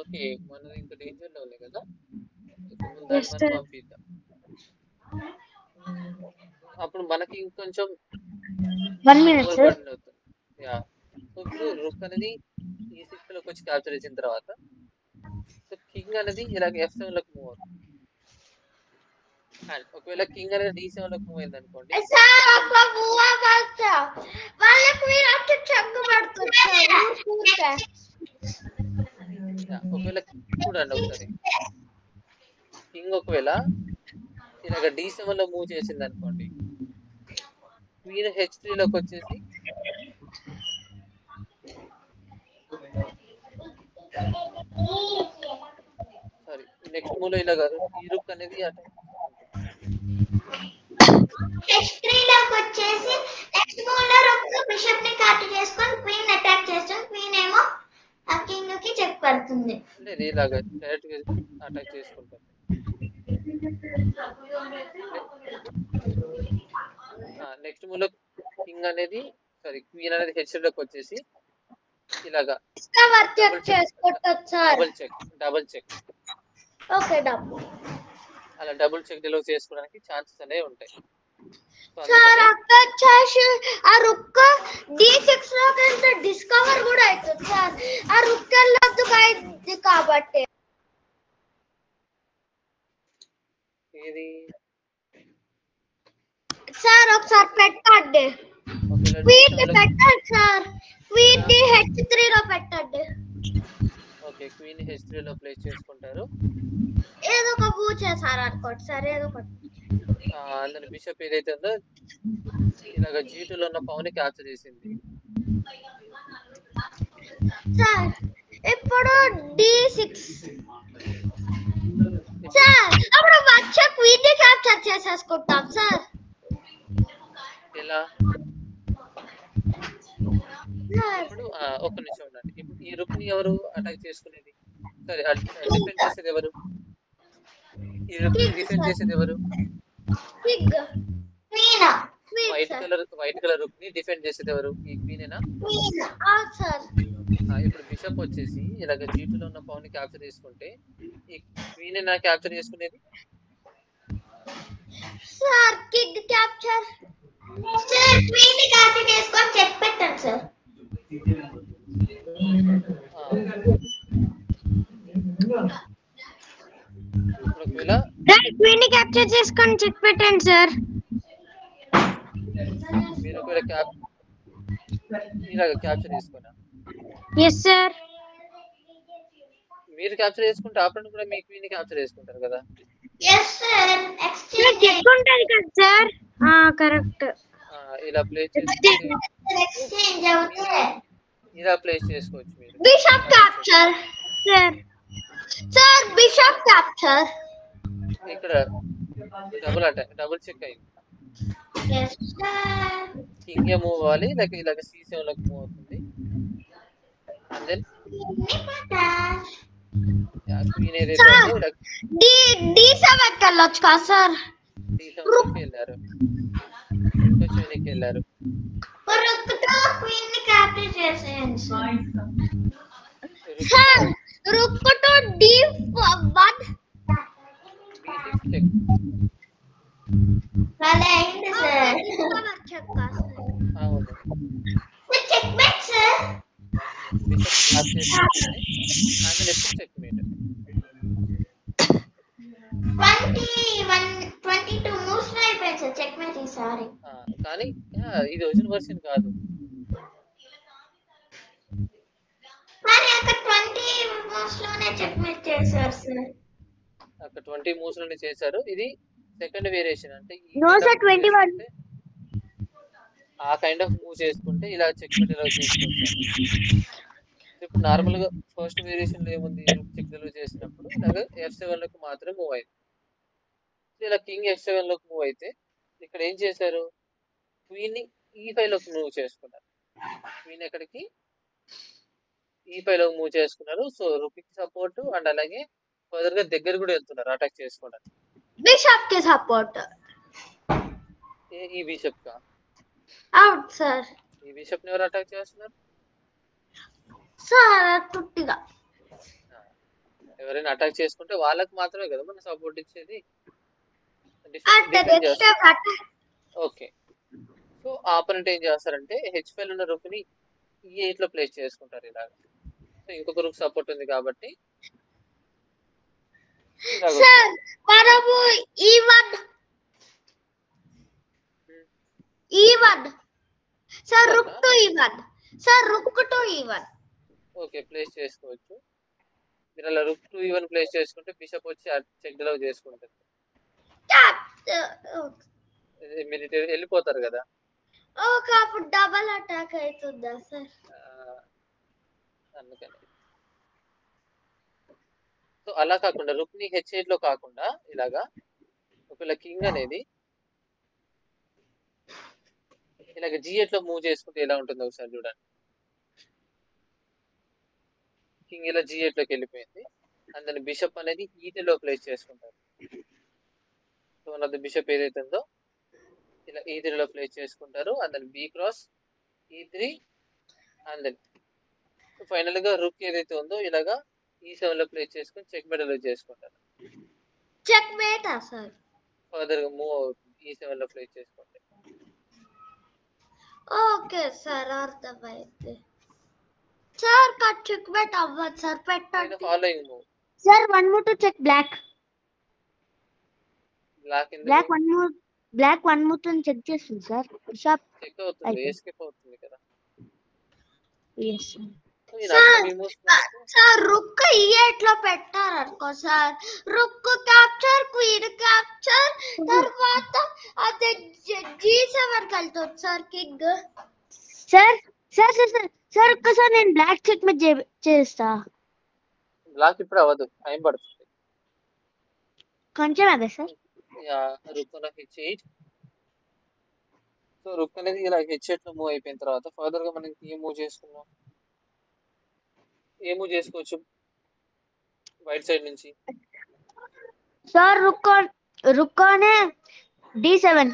ఓకే, మనది ఇంకా డేంజర్ లో ఉంది కదా, పంపిద్దాం. అప్పుడు మనకి ఇంకొంచెం 1 minute సార్. ఇప్పుడు రుక్ అనేది E6 లోకి వచ్చి క్యాప్చర్ చేసిన తర్వాత కింగ్ అనేది ఇలాగ F7 లోకి మూవ్ అవుతుంది. అండ్ ఒకవేళ కింగ్ అనేది D7 లోకి మూవ్ అయింది అనుకోండి, ఒకవేళ చూడండి ఒకసారి కింగ్ ఒకవేళ ఇలాగ D7 లో మూవ్ చేసింది అనుకోండి, క్వీన్ H3 లోకి వచ్చేసి సారీ నెక్స్ట్ మూవ్ లో ఇలాగ ఈ రుక్ అనేది H3 లోకి వచ్చేసి నెక్స్ట్ మూవ్ లో రుక్ బిషప్ ని క్యాప్చర్ చేసుకొని క్వీన్ అటాక్ చేస్తాం. క్వీన్ ఏమో ఆ కింగ్ కి చెక్ పడుతుంది. అంటే ఇలాగ డైరెక్ట్ గా అటాక్ చేసుకుంటాం. నెక్స్ట్ మూవ్ లో కింగ్ అనేది సారీ క్వీన్ అనేది H3 లోకి వచ్చేసి ఇలాగా డబుల్ చెక్ ఓకే డబుల్ అలా డబుల్ చెక్ డిలో చేసుకోవడానికి ఛాన్సెస్ అనేవి ఉంటాయి. సార్ అక్కడ ఆ రుక్ D6 లోకి వెళ్తే డిస్కవర్ కూడా అవుతుంది సార్. ఆ రుక్ వెళ్ళొద్దు కాబట్టి ఇది సార్ ఒకసారి పెట్టండి. క్వీన్ ని పెట్టండి సార్, క్వీన్ ని H3 లో పెట్టండి. ఓకే, క్వీన్ H3 లో ప్లేస్ చేసుకుంటారు. ఏదో ఒక మూవ్ చేశారు అనుకోండి సార్, ఏదో ఒకటి. అందులో బిషప్ ఏదైతే ఉందో ఇలాగ G2 లో ఉన్న పవన్ ని క్యాప్చర్ చేసింది సార్. ఇప్పుడు D6 సార్, అప్పుడు వచ్చే క్వీన్ ని క్యాప్చర్ చేసేసుకుంటాం సార్. ఎలా? ఇప్పుడు ఒక్క నిమిషం ఉండండి. ఇప్పుడు ఈ రుక్ ని ఎవరు అటాక్ చేసుకునేది, సరే డిఫెండ్ చేసేది ఎవరు? ఈ రుక్ ని డిఫెండ్ చేసేది ఎవరు? వైట్ కలర్ రుక్ ని డిఫెండ్ చేసేది ఎవరు? ఈ క్వీనేనా? ఇప్పుడు బిషప్ వచ్చేసి ఇలాగ G2 లో ఉన్న పవన్ ని క్యాప్చర్ చేసుకుంటే ఈ క్వీనేనా క్యాప్చర్ చేసుకునేది? Sir king capture sir, queen ని క్యాప్చర్ చేసుకొని చెక్ పెట్టండి సార్. ఒకవేళ క్వీన్ ని క్యాప్చర్ చేసుకొని చెక్ పెట్టండి సార్. మీరు ఒకవేళ ఇలాగ క్యాప్చర్ చేసుకున్నా yes సార్, మీరు క్యాప్చర్ చేసుకుంటే ఆపరెంట్ కూడా మీ క్వీన్ ని క్యాప్చర్ చేసుకుంటారు కదా. yes sir, ఎక్స్చేంజ్ చేసుకుంటారు కదా సార్. కరెక్ట్. ఇలా ప్లేస్ చేసుకుంటే ఎక్స్చేంజ్ అవుతే ఇలా ప్లేస్ చేసుకోవచ్చు మీరు. Bishop capture sir. Sir bishop capture ఇక్కడ డబుల్ చెక్ అయింది. yes sir, కింగ్ మూవ్ అవ్వాలి, లైక్ ఇలాగ C7 లోకి మూవ్ అవుతుంది. అండ్ దెన్ క్వీన్ ఏదైతే ఉందో ఇలా D7 కి వెళ్ళొచ్చు కదా సార్. D7 లోకి వెళ్ళారు. h1కి వెళ్ళారు. రుక్తో క్వీన్ ని క్యాప్చర్ చేసేయండి సార్. రుక్ సార్ రుక్తో d1 b6 చెక్. భలే అయింది సార్. అవును, check mate sir. Bishop block చేసుకుంటే ఆమె ఎప్పుడు చెక్ మేట్. 22 మూవ్స్ లో అయిపోయింది సార్ చెక్ మేట్ ఈసారి. కానీ ఇది ఒరిజినల్ వర్షన్ కాదు. మరి అక్కడ 20 మూవ్స్ లోనే చెక్ మేట్ చేశారు సార్. అక్కడ 20 మూవ్స్ లోనే చేశారు. ఇది సెకండ్ వేరియేషన్. అంటే నో సార్ 21. ఆ కైండ్ ఆఫ్ మూవ్ చేసుకుంటే ఇలా చెక్ మేట్ ఎలా చేసుకోవచ్చు. ఇప్పుడు నార్మల్ గా ఫస్ట్ వేరియేషన్ లో ఏముంది, రూక్ చెక్ లో చేసినప్పుడు ఇలాగ f7 లోకి మాత్రం మూవ్ అయింది. ఇలా కింగ్ f7 లోకి మూవ్ అయితే ఇక్కడ ఏం చేశారు, క్వీన్ ని e5 లోకి మూవ్ చేసుకున్నారు. క్వీన్ ఎక్కడికి e5 లోకి మూవ్ చేసుకున్నారు. సో రూక్ కి సపోర్ట్ అండ్ అలాగే ఫర్దర్ గా దగ్గర కూడా వెళ్తున్నారు అటాక్ చేసుకోవడానికి. బిషప్ కి సపోర్ట్. ఈ బిషప్ కా? Out sir. ఈ బిషప్ ని ఎవరు అటాక్ చేస్తున్నారు సార్? తుట్టిగా ఎవరైనా అటాక్ చేసుకుంటే వాళ్ళకి మాత్రమే కదా మనం సపోర్ట్ ఇచ్చేది. ఓకే, సో ఆపోనెంట్ ఏం చేస్తారంటే h5 ఉన్న రూక్ ని e8 లో ప్లేస్ చేసుకుంటారు ఇలాగ. సో ఇంకొక రూక్ సపోర్ట్ ఉంది కాబట్టి సార్ మనము e1 sir rook to e1 sir rook to e1 okay place చేసుకోవచ్చు. మీరు అలా రుక్ టు e1 ప్లేస్ చేసుకుంటే బిషప్ వచ్చి చెక్ డౌన్ చేసుకుంటుంది. మీరు వెళ్ళిపోతారు కదా. ఓకే, అప్పుడు డబుల్ అటాక్ అవుతుందా సార్? అందుకని సో అలా కాకుండా రుక్ ని h8 లో కాకుండా ఇలాగా ఒకవేళ కింగ్ అనేది ఇలాగ g8 లో మూవ్ చేసుకుంటే ఎలా ఉంటుందో ఒకసారి చూడండి. కింగ్ ఇలా g8 లోకి వెళ్ళిపోయింది. అందులో బిషప్ అనేది e3 లో ప్లేస్ చేసుకుంటారు. సో అన్నది బిషప్ ఏదైతే ఉందో ఇలా e3 లో ప్లేస్ చేసుకుంటారు. అందులో b cross e3 and final గా రుక్ ఏదైతే ఉందో ఇలాగా e7 లో ప్లేస్ చేసుకుని చెక్ మేట్ లో చేసుకుంటారు. Check mate sir. ఫర్దర్ గా మూవ్ అవుతుంది e7 లో ప్లేస్ చేసుకుంటే. ఓకే సార్, అర్థమైంది సార్. కట్ చెక్ మేట్ అవ్వదు సార్, పెట్టండి. Following move sir one move to check black. Black one move తో చెక్ చేస్తుంది సార్. బిషప్ చెక్ అవుతుంది, ఎస్కేప్ అవుతుంది కదా. yes సార్ రుక్ e8 లో పెట్టారు అనుకో sir, rook capture queen capture తర్వాత అదే g7 కి వెళ్తుంది sir king. Sir sir sir sir sir ఒక్కసారి నేను బ్లాక్ చెక్ మేట్ చేస్తా. బ్లాక్ ఇప్పుడు అవ్వదు, టైం పడుతుంది కొంచెం అదే సార్. రుక్ h8. సో రుక్ అనేది ఇలా h8 లో మూవ్ అయిపోయిన తర్వాత ఫర్దర్ గా మనం ఏం మూవ్ చేసుకున్నాం, ఏ మూవ్ చేసుకోవచ్చు వైట్ సైడ్ నుంచి? సార్ రుక్ అనే d7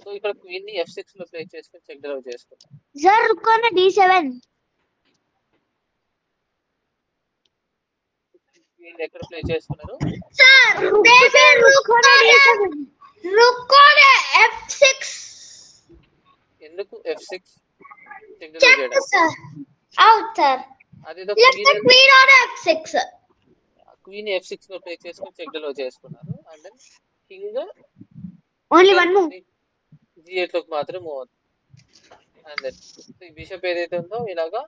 సో ఇక్కడ క్వీన్ ని f6 లో ప్లేస్ చేసుకొని చెక్ డౌన్ చేసుకుంటాం. సార్ రుక్ అనే d7 క్వీన్ ఎక్కడ ప్లేస్ చేసుకున్నారు సార్? రుక్ అనే f6. ఎందుకు f6 చెక్ డౌన్ చేయడం? Out sir. అదేదో queen on f6 queen f6 లో ప్లేస్ చేసుకొని చెక్ డౌన్ చేసుకున్నారు. And then king only one move g8 లోకి మాత్రం మూవ్ అవుతుంది. అండ్ దెన్ బిషప్ ఏదైతే ఉందో ఇలాగా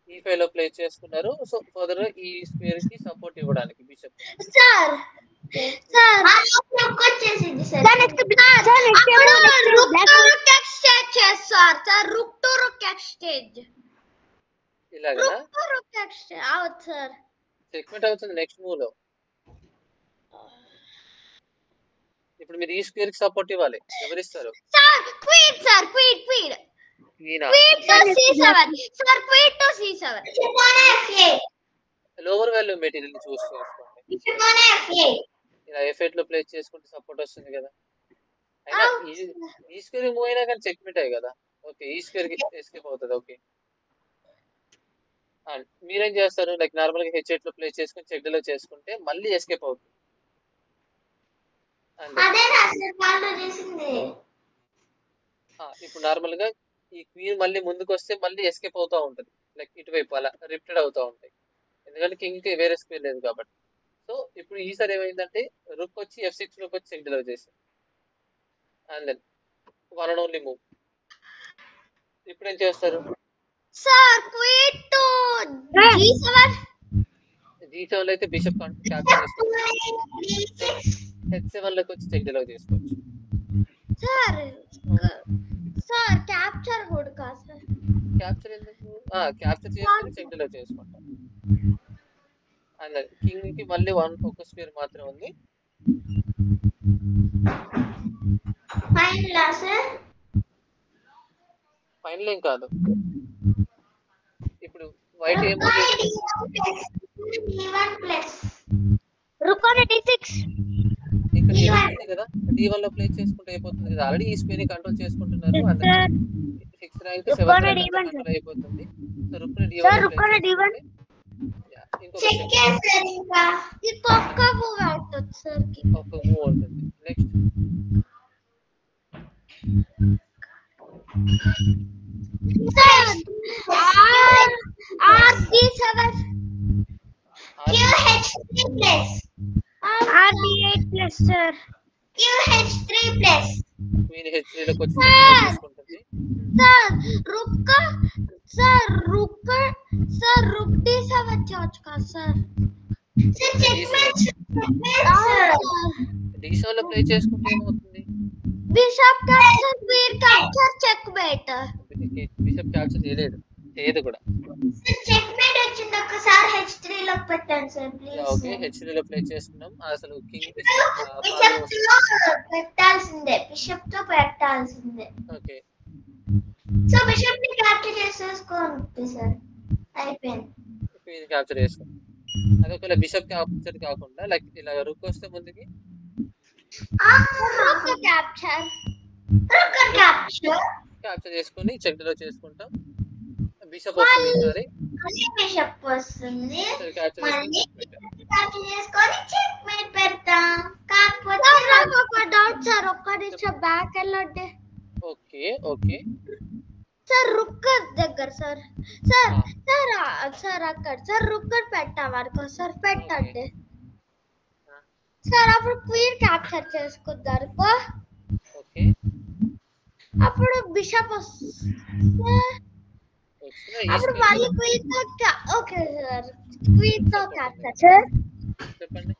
e5 లో ప్లేస్ చేసుకున్నారు. సో ఫర్దర్ ఈ స్క్వేర్ కి సపోర్ట్ ఇవ్వడానికి బిషప్. సార్ సార్ రుక్ వచ్చేసింది సార్. రుక్ ఎక్స్చేంజ్ చేస్తారు sir. Rook to rook exchange ఇలాగా రుక్ ఎక్స్చేంజ్ అవుట్ సార్. చెక్మేట్ అవుతుంది నెక్స్ట్ మూవ్ లో. ఇప్పుడు మీరు ఈ స్క్వేర్ కి సపోర్ట్ ఇవ్వాలి, ఎవరు ఇస్తారు? Sir queen sir queen queen queen to c7 sir. Queen to c7 lower value material ని చూస్ చేసుకోండి. ఇలా F8 లో ప్లేస్ చేసుకుంటే సపోర్ట్ వస్తుంది కదా. అయినా ఈ స్క్వేర్ మూవ్ అయినా కానీ చెక్ మిట్ కదా. ఓకే, ఈ స్క్వేర్ కి ఎస్కేప్ అవుతుంది. ఓకే, అండ్ మీరేం చేస్తారు, లైక్ నార్మల్ గా H8 లో ప్లేస్ చేసుకుని చెక్ లో చేసుకుంటే మళ్ళీ ఎస్కేప్ అవుతుంది. ఇప్పుడు నార్మల్ గా ఈ క్వీన్ మళ్ళీ ముందుకు వస్తే మళ్ళీ ఎస్కేప్ అవుతా ఉంటది, లైక్ ఇటువైపు అలా రిప్టెడ్ అవుతా ఉంటాయి, ఎందుకంటే కింగ్ కి వేరే స్క్వేర్ లేదు కాబట్టి. సో ఇప్పుడు ఈసారి ఏమైందంటే రుక్ వచ్చి F6 లోకి వచ్చి చెక్ డిలర్ చేసింది. And then one and only move. ఇప్పుడు ఏం చేస్తారు, sir queen to G7 G7 లో అయితే బిషప్ క్యాప్చర్ చేసుకోవచ్చు, H7 లోకి వచ్చి చెక్ డిలర్ చేసుకోవచ్చు. సార్ సార్ క్యాప్చర్ కూడా కాదు సార్. క్యాప్చర్ ఎందుకు, క్యాప్చర్ చేసుకుని చెక్ డిలర్ చేసుకుంటాం. అండ్ కింగ్ కి మళ్ళీ ఒక స్క్వేర్ మాత్రమే ఉంది. ఫైనల్ ఏం కాదు. ఇప్పుడు వైట్ ఏం ఇక్కడ ఏమవుతుంది కదా, D1 లో ప్లే చేసుకుంటే అయిపోతుంది కదా, ఆల్రెడీ ఈ స్క్వేర్ ని కంట్రోల్ చేసుకుంటున్నారు. అందుకే 6th rank 7th rank control అయిపోతుంది. సో రుక్ D1 లో ప్లే చేసుకుంటే ఇంకొక మూవ్ అవుతుంది సార్, ఒక మూవ్ అవుతుంది. నెక్స్ట్ క్వీన్ H3 లోకి వచ్చి చేసుకుంటుంది. రుక్ D7 చేయొచ్చు కదా సార్. D7 లో ప్లే చేసుకుంటే ఏమవుతుంది, bishop capture, queen capture, check mate. Bishop capture చేయలేదు కూడా. చెక్ మేట్ వచ్చింది, ఒకసారి H3 లో పెట్టండి సార్ ప్లీజ్. ఓకే, H3 లో ప్లే చేసుకున్నాం. అసలు కింగ్ పెట్టాల్సిందే, బిషప్ తో పెట్టాల్సిందే. ఓకే, సో బిషప్ ని క్యాప్చర్ చేసేసుకోండి సార్, అయిపోయింది. క్వీన్ క్యాప్చర్ చేసుకో. అదొక బిషప్ క్యాప్చర్ కాకుండా లైక్ ఇలా రుక్ వస్తే ముందుకి క్యాప్చర్ చేసుకుని చెక్ లో చేసుకుంటాం. బిషప్ వస్తుంది, సరే బిషప్ వస్తుంది, క్యాప్చర్ చేసుకొని చెక్ మేట్ పెడతాం. కాకపోతే ఒక డౌట్ సార్, ఒక్క నిమిషం బ్యాక్ వెళ్ళండి. ఓకే ఓకే సార్ రుక్ దగ్గర సార్, సార్ సార్ సార్ అక్కడ సార్ రుక్ పెట్టామనుకో సార్, పెట్టండి సార్. అప్పుడు క్వీన్ క్యాప్చర్ చేసుకుంటారు, ఓకే అప్పుడు బిషప్ వస్తుంది, అప్పుడు మళ్ళీ క్వీన్ తో. ఓకే సార్, క్వీన్ తో క్యాప్చర్ సార్. చెప్పండి.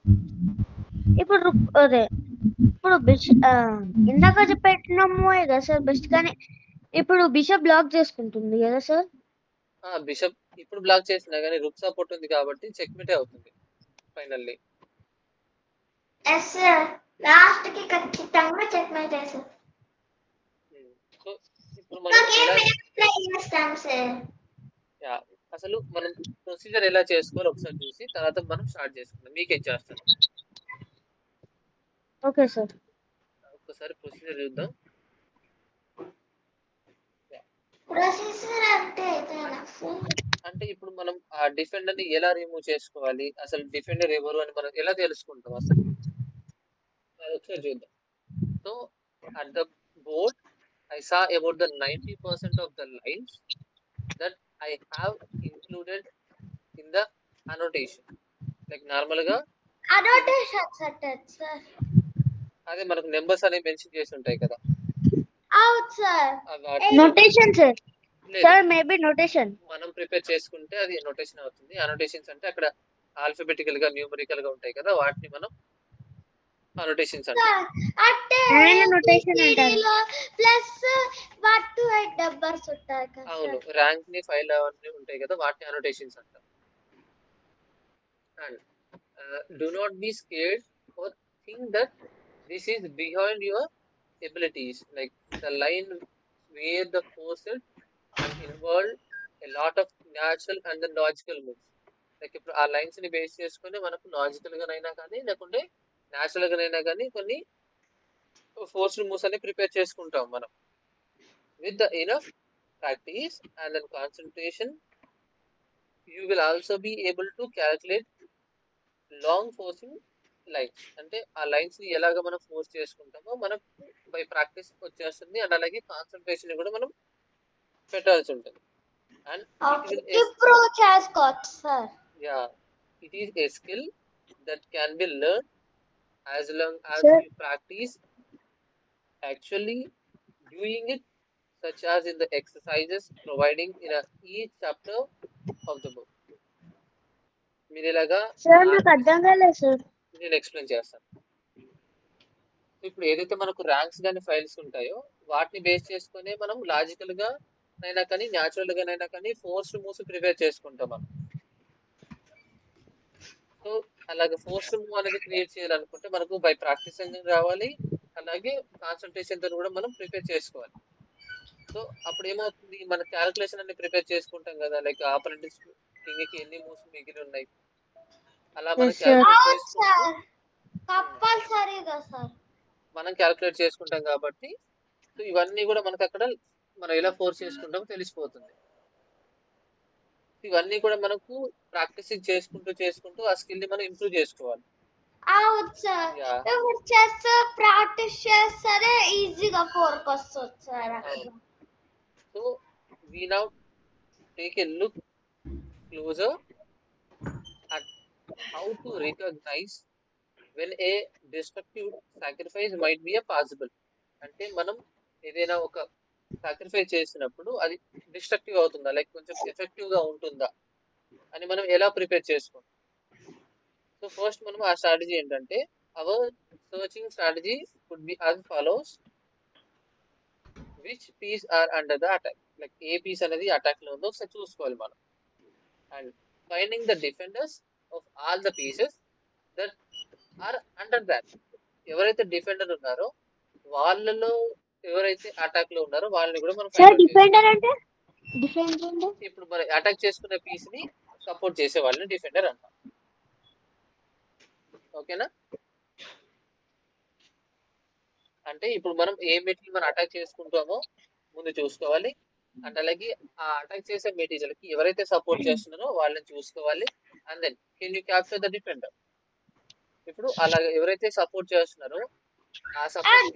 ఇప్పుడు అదే ఇప్పుడు ఇందాక చెప్పినాము కదా సార్ బెస్ట్, కానీ ఇప్పుడు బిషప్ బ్లాక్ చేసుకుంటుంది కదా సార్. బిషప్ ఇప్పుడు బ్లాక్ చేసినా కానీ రుక్ సపోర్ట్ ఉంది కాబట్టి చెక్ మేట్ అవుతుంది ఫైనల్లీ. లాస్ట్ కి ఖచ్చితంగా చెక్ మేట్ చేస్తాం. సో ఇప్పుడు మనం అసలు మనం ప్రొసీజర్ ఎలా చేసుకోవాలి ఒకసారి చూసి తర్వాత మనం స్టార్ట్ చేసుకుందాం. మీకేం చేస్తాను. ఓకే సార్, ఒకసారి ప్రొసీజర్ చూద్దాం. అంటే ఇప్పుడు మనం ఆ డిఫెండర్ ని ఎలా రిమూవ్ చేసుకోవాలి, అసలు డిఫెండర్ ఎవరు అని మనం ఎలా తెలుసుకుంటాం అసలు, అది ఒకసారి చూద్దాం. So at the board I saw about the 90% of the lines that I have included in the annotation. Like normal గా అదే మనకు నెంబర్స్ అనేవి మెన్షన్ చేసి ఉంటాయి కదా. Notation sir. Sir maybe notation మనం ప్రిపేర్ చేసుకుంటే అది నోటేషన్ అవుతుంది. అనోటేషన్స్ అంటే అక్కడ ఆల్ఫాబెటికల్ గా న్యూమరికల్ గా ఉంటాయి కదా, వాటిని మనం అనోటేషన్స్ అంటారు. ప్లస్ 1 to 8 నంబర్స్ ఉంటాయి కదా. అవును, ర్యాంక్ ని ఫైల్ అవన్నీ ఉంటాయి కదా, వాటిని అనోటేషన్స్ అంటారు. And do not be scared or think that this is behind your abilities, like the line where the forced and involved a lot of natural and the logical moves. Like ఇప్పుడు ఆ lines ని base చేసుకుని మనకు logical గానైనా కానీ లేకుంటే natural గానైనా కానీ కొన్ని forced moves అన్ని ప్రిపేర్ చేసుకుంటాం మనం. With the enough practice and then concentration you will also be able to calculate long forcing lines. అంటే ఆ లైన్స్ ని ఎలాగ మనం ఫోర్స్ చేసుకుంటామో మనకు బై ప్రాక్టీస్ వచ్చేస్తుంది. అండ్ అలాగే కాన్సన్ట్రేషన్ కూడా మనం పెట్టాల్సి ఉంటుంది. అండ్ ఇంప్రూవ్ చేసుకోవచ్చు sir. Yeah, it is a skill that can be learn as long as Sir. you practice actually doing it, such as in the exercises providing in each chapter of the book. మీరు ఇలాగా sir నాకు అర్థం కాలేదు sir. నేను explain చేస్తాను. ఇప్పుడు ఏదైతే మనకు ర్యాంక్స్ కానీ ఫైల్స్ ఉంటాయో వాటిని బేస్ చేసుకుని మనం లాజికల్ గా అయినా కానీ న్యాచురల్ గానైనా కానీ ఫోర్స్డ్ మూవ్స్ ప్రిపేర్ చేసుకుంటాం మనం. సో అలాగే ఫోర్స్డ్ మూవ్ అనేది క్రియేట్ చేయాలనుకుంటే మనకు బై ప్రాక్టీసింగ్ రావాలి, అలాగే కాన్సన్ట్రేషన్ తో కూడా మనం ప్రిపేర్ చేసుకోవాలి. సో అప్పుడు ఏమవుతుంది, మన క్యాలిక్యులేషన్ అన్ని ప్రిపేర్ చేసుకుంటాం కదా, లైక్ ఆపరేటివ్ కి ఎన్ని మూవ్స్ మిగిలి ఉన్నాయి అలా మనం క్యాలిక్యులేట్ చేసుకుంటాం కాబట్టి సో ఇవన్నీ కూడా మనకు అక్కడ మనం ఎలా ఫోర్స్ చేసుకుంటామో తెలిసిపోతుంది. ఇవన్నీ కూడా మనకు ప్రాక్టీస్ చేసుకుంటూ ఆ స్కిల్ ని మనం ఇంప్రూవ్ చేసుకోవాలి. అవును సార్, ఇప్పుడు చేస్తే ప్రాక్టీస్ చేస్తేనే ఈజీగా ఫోర్క్ వస్తుంది sir. So we now take a look closer at how to recognize when a destructive sacrifice might be a possible. అంటే మనం ఏదైనా ఒక సాక్రిఫైస్ చేసినప్పుడు అది డిస్ట్రక్టివ్ అవుతుందా, లైక్ కొంచెం ఎఫెక్టివ్ గా ఉంటుందా అని మనం ఎలా ప్రిపేర్ చేసుకుంటాం. సో ఫస్ట్ మనం ఆ స్ట్రాటజీ ఏంటంటే our searching strategy would be as follows. Which piece are under the attack, like a piece అనేది అటాక్ లో ఉందో ఒకసారి చూసుకోవాలి మనం. And finding the defenders of all the pieces that are under that. ఎవరైతే డిఫెండర్ ఉన్నారో వాళ్ళలో ఎవరైతే అటాక్ లో ఉన్నారో వాళ్ళని కూడా మనం ఇప్పుడు మనం అటాక్ చేసుకున్న పీస్ ని సపోర్ట్ చేసే వాళ్ళని డిఫెండర్ అంటాం. ఓకేనా? అంటే ఇప్పుడు మనం ఏ మెటీరియల్ మనం అటాక్ చేసుకుంటామో ముందు చూసుకోవాలి. అండ్ అలాగే ఆ అటాక్ చేసే మెటీరియల్ కి ఎవరైతే సపోర్ట్ చేస్తున్నారో వాళ్ళని చూసుకోవాలి. And then can you capture the defender. ఇప్పుడు అలాగే ఎవరైతే సపోర్ట్ చేస్తున్నారో ఆ సపోర్ట్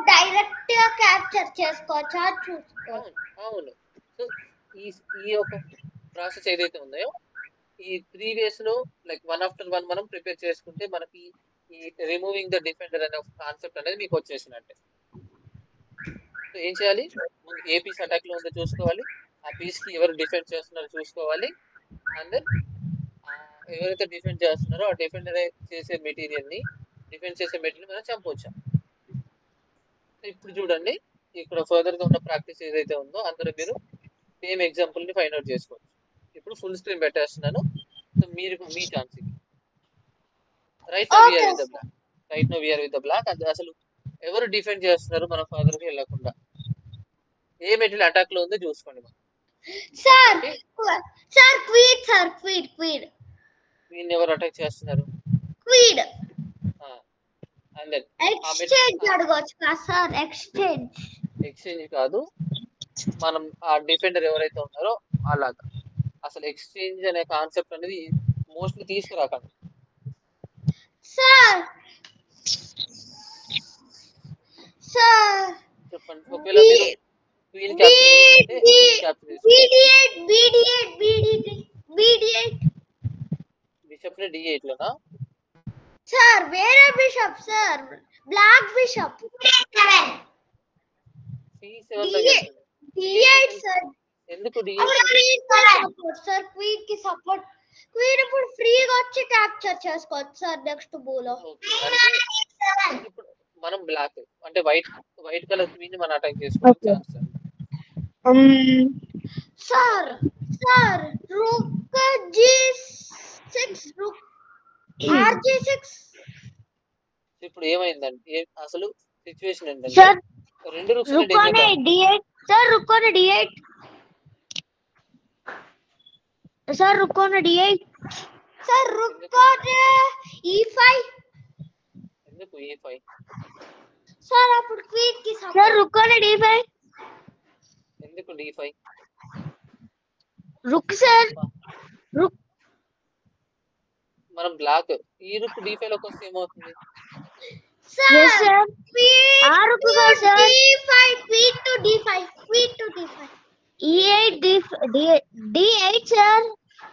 డైరెక్ట్ గా క్యాప్చర్ చేసుకోవచ్చా చూసుకోవాలి. అవును. సో ఈ ఒక ప్రాసెస్ ఏదైతే ఉందో ఈ 3 ways లో లైక్ వన్ ఆఫ్టర్ వన్ మనం ప్రిపేర్ చేసుకుంటే మనకి ఈ రిమూవింగ్ ద డిఫెండర్ అనే ఒక కాన్సెప్ట్ అనేది మీకు వచ్చేసినట్టే. సో ఏం చేయాలి, ముందు ఏ పీస్ అటాక్ లో ఉందో చూసుకోవాలి, ఆ పీస్ కి ఎవరు డిఫెండ్ చేస్తున్నారో చూసుకోవాలి. అండ్ దెన్ ఎవరైతే డిఫెండ్ చేస్తున్నారో ఆ డిఫెండర్ చేసే మెటీరియల్ మనం చంపొచ్చాం. ఇప్పుడు చూడండి, ఇక్కడ ఫర్దర్ గా ఉన్న ప్రాక్టీస్ ఏదైతే ఉందో అందులో మీరు సేమ్ ఎగ్జాంపుల్ ని ఫైండ్ అవుట్ చేసుకోవచ్చు. ఇప్పుడు ఫుల్ స్క్రీన్ పెట్టేస్తున్నాను. సో మీరు మీ chance right now we are with the black. అది అసలు ఎవరు డిఫెండ్ చేస్తున్నారు మనం ఫర్దర్ గా వెళ్ళకుండా ఏ మెటీరియల్ అటాక్ లో ఉందో చూసుకోండి. క్వీన్ ఎవరు అటాక్ చేస్తున్నారు? క్వీన్. అండ్ దెన్ ఎక్స్చేంజ్ కాదు, మనం ఆ డిఫెండర్ ఎవరైతే ఉన్నారో అలాగా. అసలు ఎక్స్చేంజ్ అనే కాన్సెప్ట్ అనేది మోస్ట్లీ తీసుకురాకండి. చెప్పండి. ఒకవేళ మీరు క్వీన్ బిషప్ ని D8 లోనా సార్? వేరే bishop sir, black bishop. D8 sir. ఎందుకు D8 సార్? క్వీన్ కి సపోర్ట్. క్వీన్ ఇప్పుడు ఫ్రీగా వచ్చి క్యాప్చర్ చేసుకోవచ్చు సార్ నెక్స్ట్ బోలో. ఇప్పుడు మనం బ్లాక్ అంటే వైట్ కలర్ క్వీన్ ని మనం అటాక్ చేసుకోవచ్చు sir. Rook G6, rook RG6. ఇప్పుడు ఏమైందంటే అసలు సిచువేషన్ ఏంటంటే సార్ రెండు రూక్స్ D8 సార్, రుక్కోని D8 సార్, రుక్కోని D8 సార్, రుక్కోని E5 ఎందుకు E5? సార్ అప్పుడు క్వీన్ కి సార్ సపోర్ట్. రుక్ అని D5 ఎందుకు D5? రుక్ సార్ రుక్ మనం బ్లాక్ ఈ రుక్ D5 లోకి వస్తే ఏమవుతుంది? yes sir క్వీన్ ఆ రుక్ కాదు sir D5 queen to D5 E8 D8 sir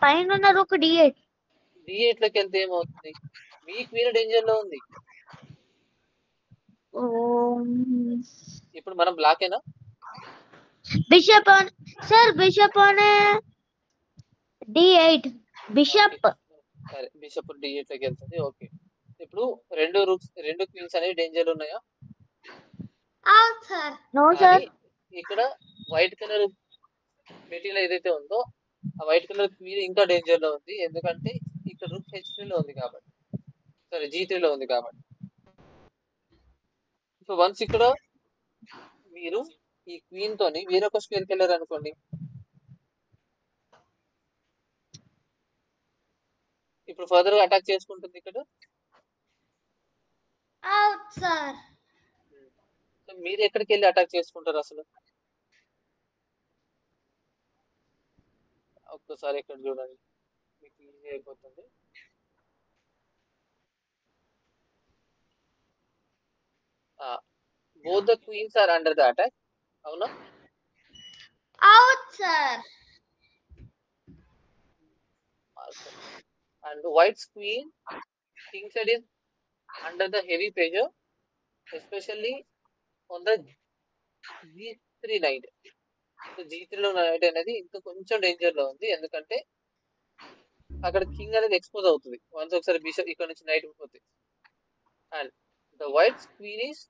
పైన ఉన్న రుక్ D8 D8 లోకి వెళ్తే ఏమవుతుంది? మీ క్వీన్ డేంజర్ లో ఉంది. ఇప్పుడు మనం బ్లాకేనా? Bishop on sir bishop on D8 bishop సరే బిషప్ D8 లోకి వెళ్తుంది. ఓకే, ఇప్పుడు రెండు క్వీన్స్ అనేవి డేంజర్ ఉన్నాయా? అవును సార్. నో సార్ కానీ ఇక్కడ వైట్ కలర్ మెటీరియల్ ఏదైతే ఉందో ఆ వైట్ కలర్ క్వీన్ ఇంకా డేంజర్ లో ఉంది, ఎందుకంటే ఇక్కడ రుక్ H3 లో ఉంది కాబట్టి, సారీ G3 లో ఉంది కాబట్టి. సో వన్స్ ఇక్కడ మీరు ఈ క్వీన్ తోని వేరొక స్క్వేర్కి వెళ్ళారు అనుకోండి, ఇప్పుడు ఫర్దర్ గా అటాక్ చేసుకుంటుంది ఇక్కడ. అవును సార్. సో మీరు ఎక్కడికి వెళ్ళి అటాక్ చేసుకుంటారు అసలు? ఒక్కసారి ఇక్కడ చూడండి, మీకు ఈజీ అయిపోతుంది. Both the queens are under the attack, అవునా? అవును sir. And white's queen king side is under the heavy pressure, especially on the G3 knight. So G3 లో నైట్ అనేది ఇంకా కొంచెం డేంజర్ లో ఉంది, ఎందుకంటే అక్కడ కింగ్ అనేది ఎక్స్పోజ్ అవుతుంది వన్స్ ఒకసారి బిషప్ ఇక్కడ నుంచి నైట్ పోతే. And the white's queen is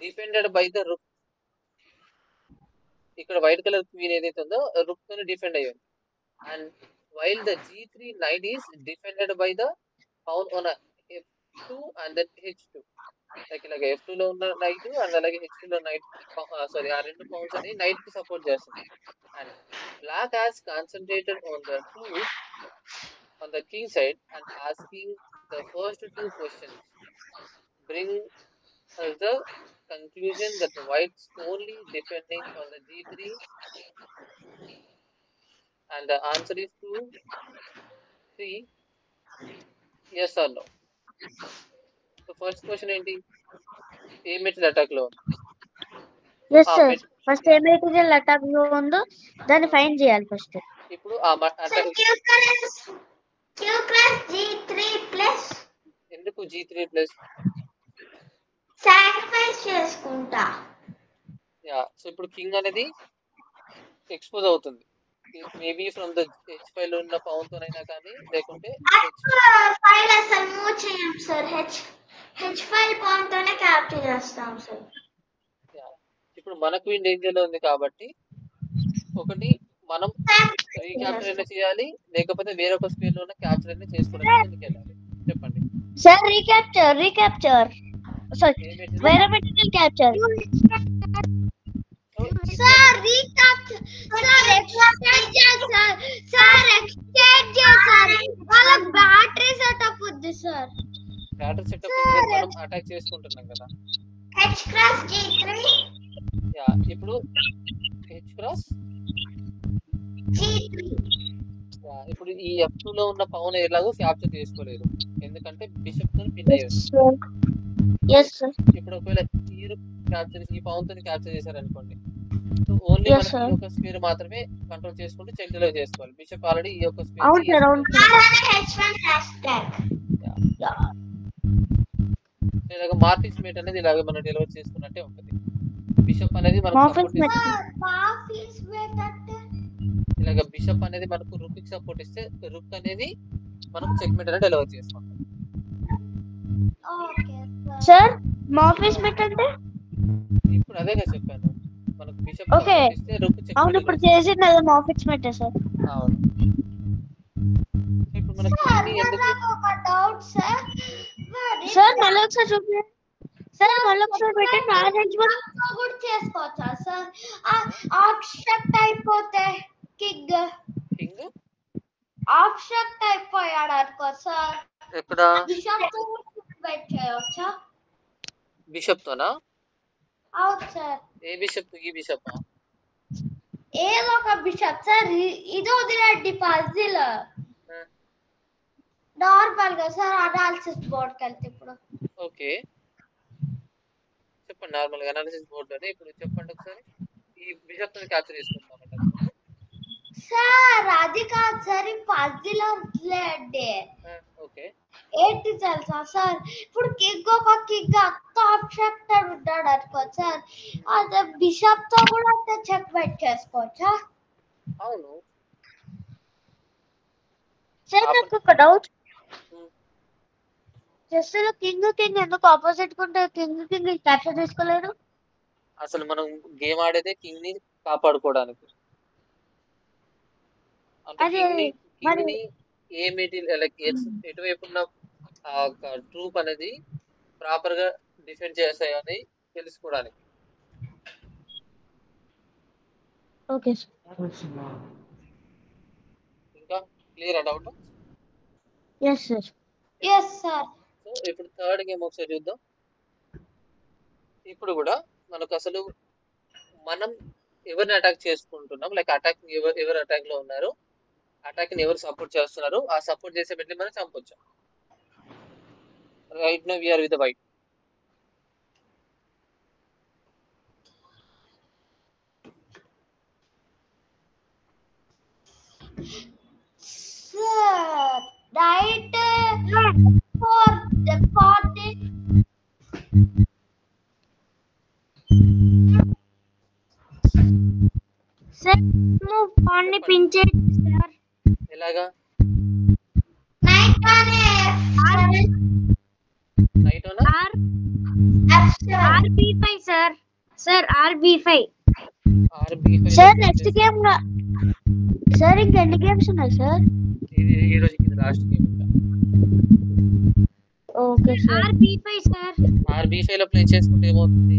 defended by the rook. ఇక్కడ వైట్ కలర్ క్వీన్ ఏదైతే ఉందో రుక్ తో డిఫెండ్ అయ్యింది. And while the G3 knight is defended by the pawn on a F2 and then H2. Like ఇలాగ F2 లో ఉన్న night and అలాగే H2 లో నైట్, సారీ ఆ రెండు పౌన్స్ అని నైట్ కి సపోర్ట్ చేస్తుంది. And black has concentrated on the truth on the king side and asking the first two questions bring us the conclusion that the whites only depending on the G3, and the answer is 2, 3, yes or no. So first question ఏంటి? ఏ material attack లో ఉంది? yes sir first ఏ material attack లో ఉందో దాన్ని find చేయాలి first. ఇప్పుడు ఆ attack Q class G3 plus ఎందుకు G3 ప్లస్? సాక్రిఫైస్ చేసుకుంటా. యా, సో ఇప్పుడు కింగ్ అనేది ఎక్స్పోజ్ అవుతుంది, మేబీ ఫ్రమ్ ద H5 లో ఉన్న పౌన్ తోనైనా కానీ, లేకుంటే ఫైల్ అసలు మూవ్ చేయం సార్. H5 పాయింట్ తోనే క్యాప్చర్ చేస్తాం సార్. ఇప్పుడు మన క్వీన్ డేంజర్ లో ఉంది కాబట్టి ఒకటి మనం రీక్యాప్చర్ అయినా చేయాలి, లేకపోతే వేరొక స్క్వేర్ లో ఉన్న క్యాప్చర్ అయినా చేసుకోవడానికి ముందుకు వెళ్ళాలి. చెప్పండి సార్ రీక్యాప్చర్ సారీ వేరే material capture sir recapture sir exchange చేశారు వాళ్ళ బ్యాటరీ సెటప్ ఉంది సార్. బ్యాటరీ సెటప్ మనం అటాక్ చేసుకుంటున్నాం కదా. H cross G3 యా, ఇప్పుడు H cross G3 ఇప్పుడు ఈ F2 లో ఉన్న పౌన్ ఎలాగో క్యాప్చర్ చేసుకోలేదు, ఎందుకంటే బిషప్ తో పిన్ అయ్యింది. yes sir ఇప్పుడు ఒకవేళ ఈ పౌన్ తో క్యాప్చర్ చేశారు అనుకోండి, సో ఓన్లీ Yes, మనకి sir. ఈ ఒక స్క్వేర్ మాత్రమే కంట్రోల్ చేసుకుంటూ చెక్ లో చేసుకోవాలి. బిషప్ ఆల్రెడీ ఈ ఒక అవును సార్ అవును H1 hashtag ఇలాగ మార్ఫిస్ మేట్ అనేది ఇలాగ మనం డెలివర్ చేసుకున్నట్టే ఉంటుంది. బిషప్ అనేది మనకు Morphic సపోర్ట్ mate. ఇస్తే, మార్ఫిస్ మేట్ అంటే ఇలాగ బిషప్ అనేది మనకు రుక్ కి సపోర్ట్ ఇస్తే రుక్ అనేది మనకు చెక్ మేట్ అనేది డెలివర్ చేసుకుంటాం. ఓకే సార్ మార్ఫిస్ మెట్ అంటే ఇప్పుడు అదేగా చెప్పాను, మనకు బిషప్ Okay. సపోర్ట్ ఇస్తే రుక్ చెక్ అవును ఇప్పుడు చేసింది అదే మార్ఫిక్స్ మెట్ సార్. అవును. ఇప్పుడు మనకి సార్ ఇది ఎందుకు నాకు ఒక డౌట్ సార్. సార్ మళ్ళీ ఒకసారి చూపి సార్ మళ్ళీ ఒకసారి పెట్టి మ్యారేజ్ కూడా చేసుకోవచ్చా సార్? ఆబ్స్ట్రాక్ట్ అయిపోతే కింగ్ ఆబ్స్ట్రాక్ట్ అయిపోయాడు అనుకో సార్. ఎక్కడ బిషప్ బెట్ చేయొచ్చా? బిషప్ తోనా? అవును సార్. ఏ బిషప్? ఈ బిషప్? ఏదో ఒక బిషప్ సార్. ఇది వదిలేండి పజిల్. నార్మల్ గా సార్ అనాలిసిస్ బోర్డ్ వెళ్తే ఇప్పుడు. ఓకే చెప్పండి. నార్మల్ గా అనాలిసిస్ బోర్డ్ లోనే ఇప్పుడు చెప్పండి ఒకసారి. ఈ బిషప్ తో క్యాప్చర్ చేసుకుంటామంట సార్. అది కాదు సార్, ఈ పజిల్ వదిలేండి. ఓకే ఏంటి తెలుసా సార్, ఇప్పుడు కింగ్ ఒక కింగ్ అబ్స్ట్రాక్టర్ ఉంటాడు అనుకో సార్, అదే బిషప్ తో కూడా చెక్ బెట్ చేసుకోవచ్చా? అవును సార్ నాకు ఒక డౌట్. జస్ట్ కింగ్ ఎందుకు ఆపోజిట్ కుంటే కింగ్ క్యాప్చర్ చేసుకోలేడు? అసలు మనం గేమ్ ఆడేదే కింగ్ ని కాపాడుకోవడానికి. అంటే కింగ్ ని ఏ మెటీరియల్ ఎటువైపు ఉన్న ట్రూప్ అనేది ప్రాపర్ గా డిఫెండ్ చేస్తాయని తెలుసుకోవడానికి. ఓకే ఇంకా clear doubt? Yes sir. So ఇప్పుడు థర్డ్ గేమ్ ఒకసారి చూద్దాం. ఇప్పుడు కూడా మనకు అసలు మనం ఎవరిని అటాక్ చేసుకుంటున్నాం, లైక్ అటాక్ ఎవరు అటాక్ లో ఉన్నారు, అటాక్ ని ఎవరు సపోర్ట్ చేస్తున్నారు, ఆ సపోర్ట్ చేసే పెట్టి మనం చంపొచ్చు. Right now we are with the white. Sir right for the party. Sir పాన్ని పించే సార్. ఎలాగా? నైట్ అనే నైట్ ఓనా? RB5 sir. Sir RB5 sir. Next game sir ఇంకా ఎన్ని గేమ్స్ ఉన్నాయి సార్? ఇది ఈ రోజుకి last game. Okay sir. RB5 sir. RB5 లో ప్లే చేసుకుంటే ఏమవుతుంది?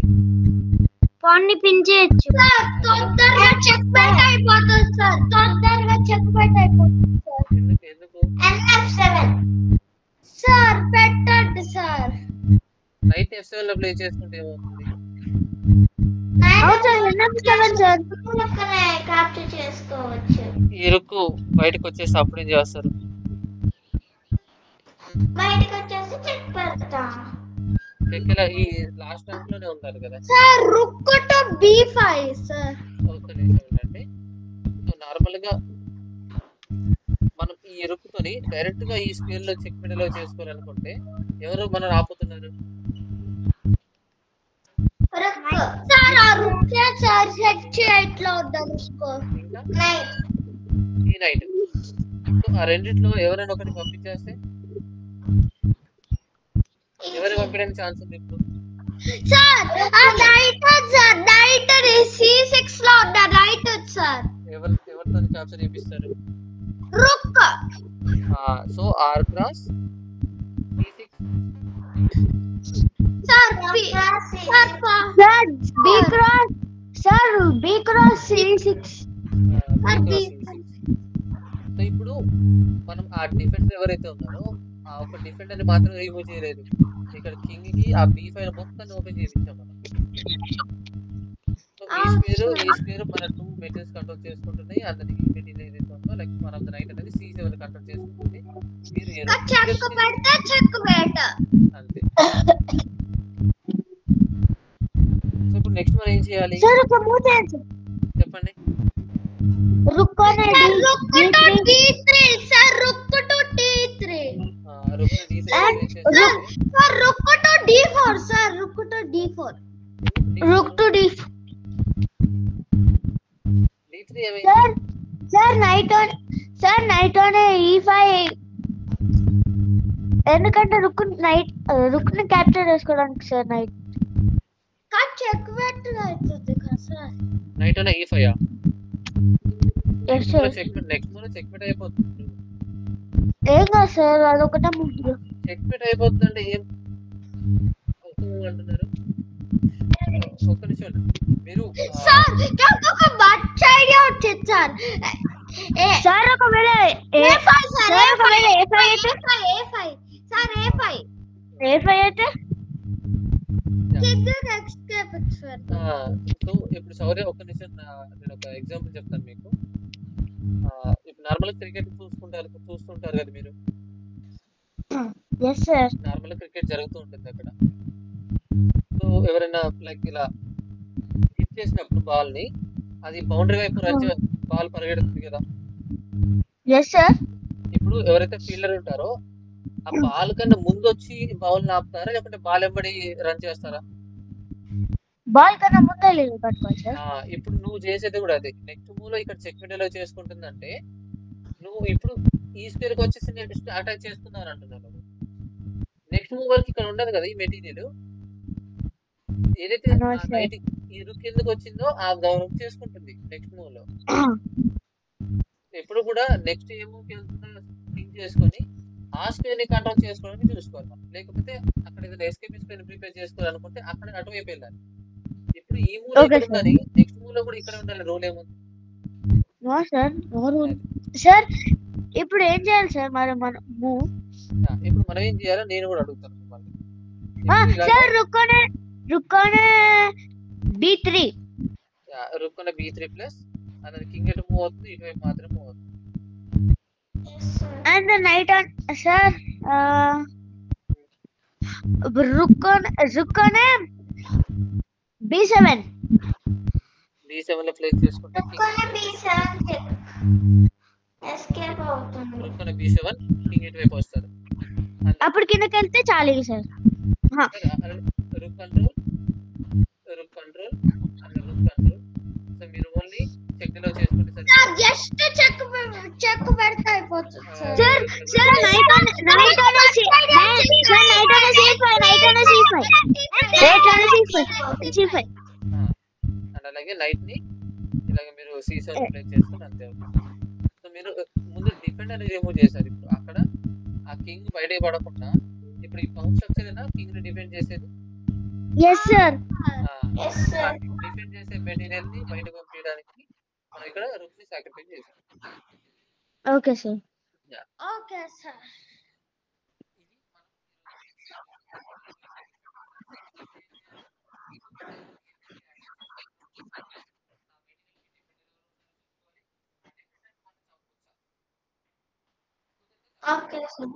పాన్ని పించేయచ్చు సార్. తొందరగా చెక్ బెట్ అయిపోతుంది సార్. ఎందుకు? NF7 సార్ పెట్టండి సార్. నైట్ F7 లో ప్లే చేసుకుంటే ఏమవుతుంది? క్యాప్చర్ చేసుకోవచ్చు. ఇరుక్కు బయటకు వచ్చేసి అప్పుడేం చేస్తారు? బయటకు వచ్చేసి చెక్ పెడతా. చెక్కలా ఈ లాస్ట్ రౌండ్ లోనే ఉన్నారు కదా sir. Rook to B5 sir. ఒక్క నిమిషం ఉండండి. నార్మల్ గా మనం ఈ ఎరుకుతోని డైరెక్ట్ గా ఈ స్క్వేర్ లో చెక్ మెడలో చేసుకోవాలనుకుంటే ఎవరు మనం ఆపుతున్నారు? సార్ ఆ రుక్ సార్ H8 లో ఉండాలి. ఈ నైట్ ఆ రెండిట్లో ఎవరైనా ఒకటి పంపించేస్తే ఎవరు పంపించడానికి ఛాన్స్ ఉంది ఇప్పుడు? సార్ ఆ నైట్ సార్ నైట్ C6 లో ఉందా? నైట్ సార్ ఎవరితో క్యాప్చర్ చేపిస్తారు? Rook. So R cross C6 sir B cross C6. So ఇప్పుడు మనం ఆ డిఫెండర్ ఎవరైతే ఉన్నారో ఆ ఒక డిఫెండర్ ని మాత్రం రిమూవ్ చేయలేదు. ఇక్కడ కింగ్ కి ఆ B5 మొత్తం ఓపెన్ చేయించాం మనం. సో ఈ స్క్వేర్ మన 2 మెటీరియల్స్ కంట్రోల్ చేసుకుంటున్నాయి. అందులో ఈ మెటీరియల్ ఏదైతే ఉందో లైక్ మన ఆఫ్ ద నైట్ అనేది C7 కంట్రోల్ చేసుకుంటుంది. మీరు చెక్ బెట్ అంతే. సో ఇప్పుడు నెక్స్ట్ మనం ఏం చేయాలి చెప్పండి? Rook to D3 sir. Rook to D3 sir. Rook to D4 sir. Rook to D4. D3 ఏమైంది సార్? నైట్ ఆన్ E5 ఎందుకంటే రుక్ ని క్యాప్చర్ చేసుకోవడానికి సార్. నైట్ చెక్ బెట్ అవుతుంది కదా sir. Knight on E5 yes sir. Next మూల check bet అయిపోతుంది. ఏం కాదు సార్, అదొకటే ముందు చెక్ బెట్ అయిపోతుంది అంటే ఏం అంటున్నారు? ఒక్క నిమిషం మీరు సార్. ఒక మంచి ఐడియా వచ్చింది సార్. సార్ ఒకవేళ A5 sir. A5 A5 sir. A5 A5 అయితే కింగ్ ఎస్కేప్ సార్. సో ఇప్పుడు శౌర్య ఒక నిమిషం నేను ఒక ఎగ్జాంపుల్ చెప్తాను మీకు. ఇప్పుడు నార్మల్ క్రికెట్ చూస్తుంటారు కదా మీరు. Yes sir. నార్మల్ క్రికెట్ జరుగుతూ ఉంటుంది అక్కడ. సో ఎవరైనా లైక్ ఇలా హిట్ చేసినప్పుడు బాల్ ని, అది బౌండరీ వైపు బాల్ పరిగెడుతుంది కదా. Yes sir. ఇప్పుడు ఎవరైతే ఫీల్డర్ ఉంటారో ఆ బాల్ కన్నా ముందు వచ్చి బాల్ ఆపుతారా, లేకుంటే బాల్ వెంబడి రన్ చేస్తారా? బాల్ కన్నా ముందే లేదు పట్టుకోవాలి సార్. ఇప్పుడు నువ్వు చేసేది కూడా అదే. నెక్స్ట్ మూవ్ లో ఇక్కడ చెక్ ఎలా చేసుకుంటుందంటే, నువ్వు ఇప్పుడు ఈ స్క్వేర్ కి వచ్చేసి నేను అటాక్ చేస్తున్నాను అంటున్నాను. నెక్స్ట్ మూవ్ వరకు ఇక్కడ ఉండదు కదా ఈ మెటీరియల్. ఏదైతే నైట్ ఈ రుక్ ఎందుకు వచ్చిందో ఆ రుక్ చేసుకుంటుంది నెక్స్ట్ మూవ్ లో. ఎప్పుడు కూడా నెక్స్ట్ ఏ మూవ్ కి వెళ్తుందో థింక్ చేసుకొని ఆ స్క్వేర్ ని కంట్రోల్ చేసుకోవడానికి చూసుకోవాలి మనం. లేకపోతే అక్కడ ఏదైనా ఎస్కేప్ స్క్వేర్ ప్రిపేర్ చేసుకోవాలనుకుంటే అక్కడ అటువైపు వెళ్ళాలి. ఇప్పుడు ఈ మూవ్ ఇక్కడ ఉండాలి, నెక్స్ట్ మూవ్ లో కూడా ఇక్కడ ఉండాలి. రూల్ ఏముంది సార్? ఇప్పుడు ఏం చేయాలి సార్ మరి మనం మూవ్? ఇప్పుడు మనం ఏం చేయాలో నేను కూడా అడుగుతాను సార్. రుక్కోనే B3. రుక్కోనే B3 ప్లస్ అదే కింగ్ ఎటు మూవ్ అవుతుంది, ఇటువైపు మాత్రమే మూవ్ అవుతుంది. అండ్ నైట్ ఆన్ సార్ రుక్కోనే B7 లో ప్లేస్ చేసుకుంటే ఎస్కేప్ అవుతుంది. రుక్కోనే B7 కింగ్ ఇటువైపు వస్తారు. అప్పుడు కిందకి వెళ్తే చాలు sir. Rook control and rook control. So మీరు ఓన్లీ చెక్ లో చేసుకుంటే సార్ జస్ట్ చెక్ పెడితే అయిపోతుంది sir. Sir knight on C5 and అలాగే నైట్ ని ఇలాగ మీరు C7 ప్లే చేసుకుని అంతే. సో మీరు ముందు డిఫెండర్ రిమూవ్ చేశారు. ఇప్పుడు అక్కడ ఆ కింగ్ బయటకి పడకుండా ఇప్పుడు ఈ పౌన్ స్ట్రక్చర్ అయినా కింగ్ ని డిఫెండ్ చేసేది. Yes sir. డిఫెండ్ చేసే మెటీరియల్ ని బయటకు పంపించడానికి మనం ఇక్కడ రుక్ ని సాక్రిఫైస్ చేసాం. Okay sir. Okay sir. Okay sir.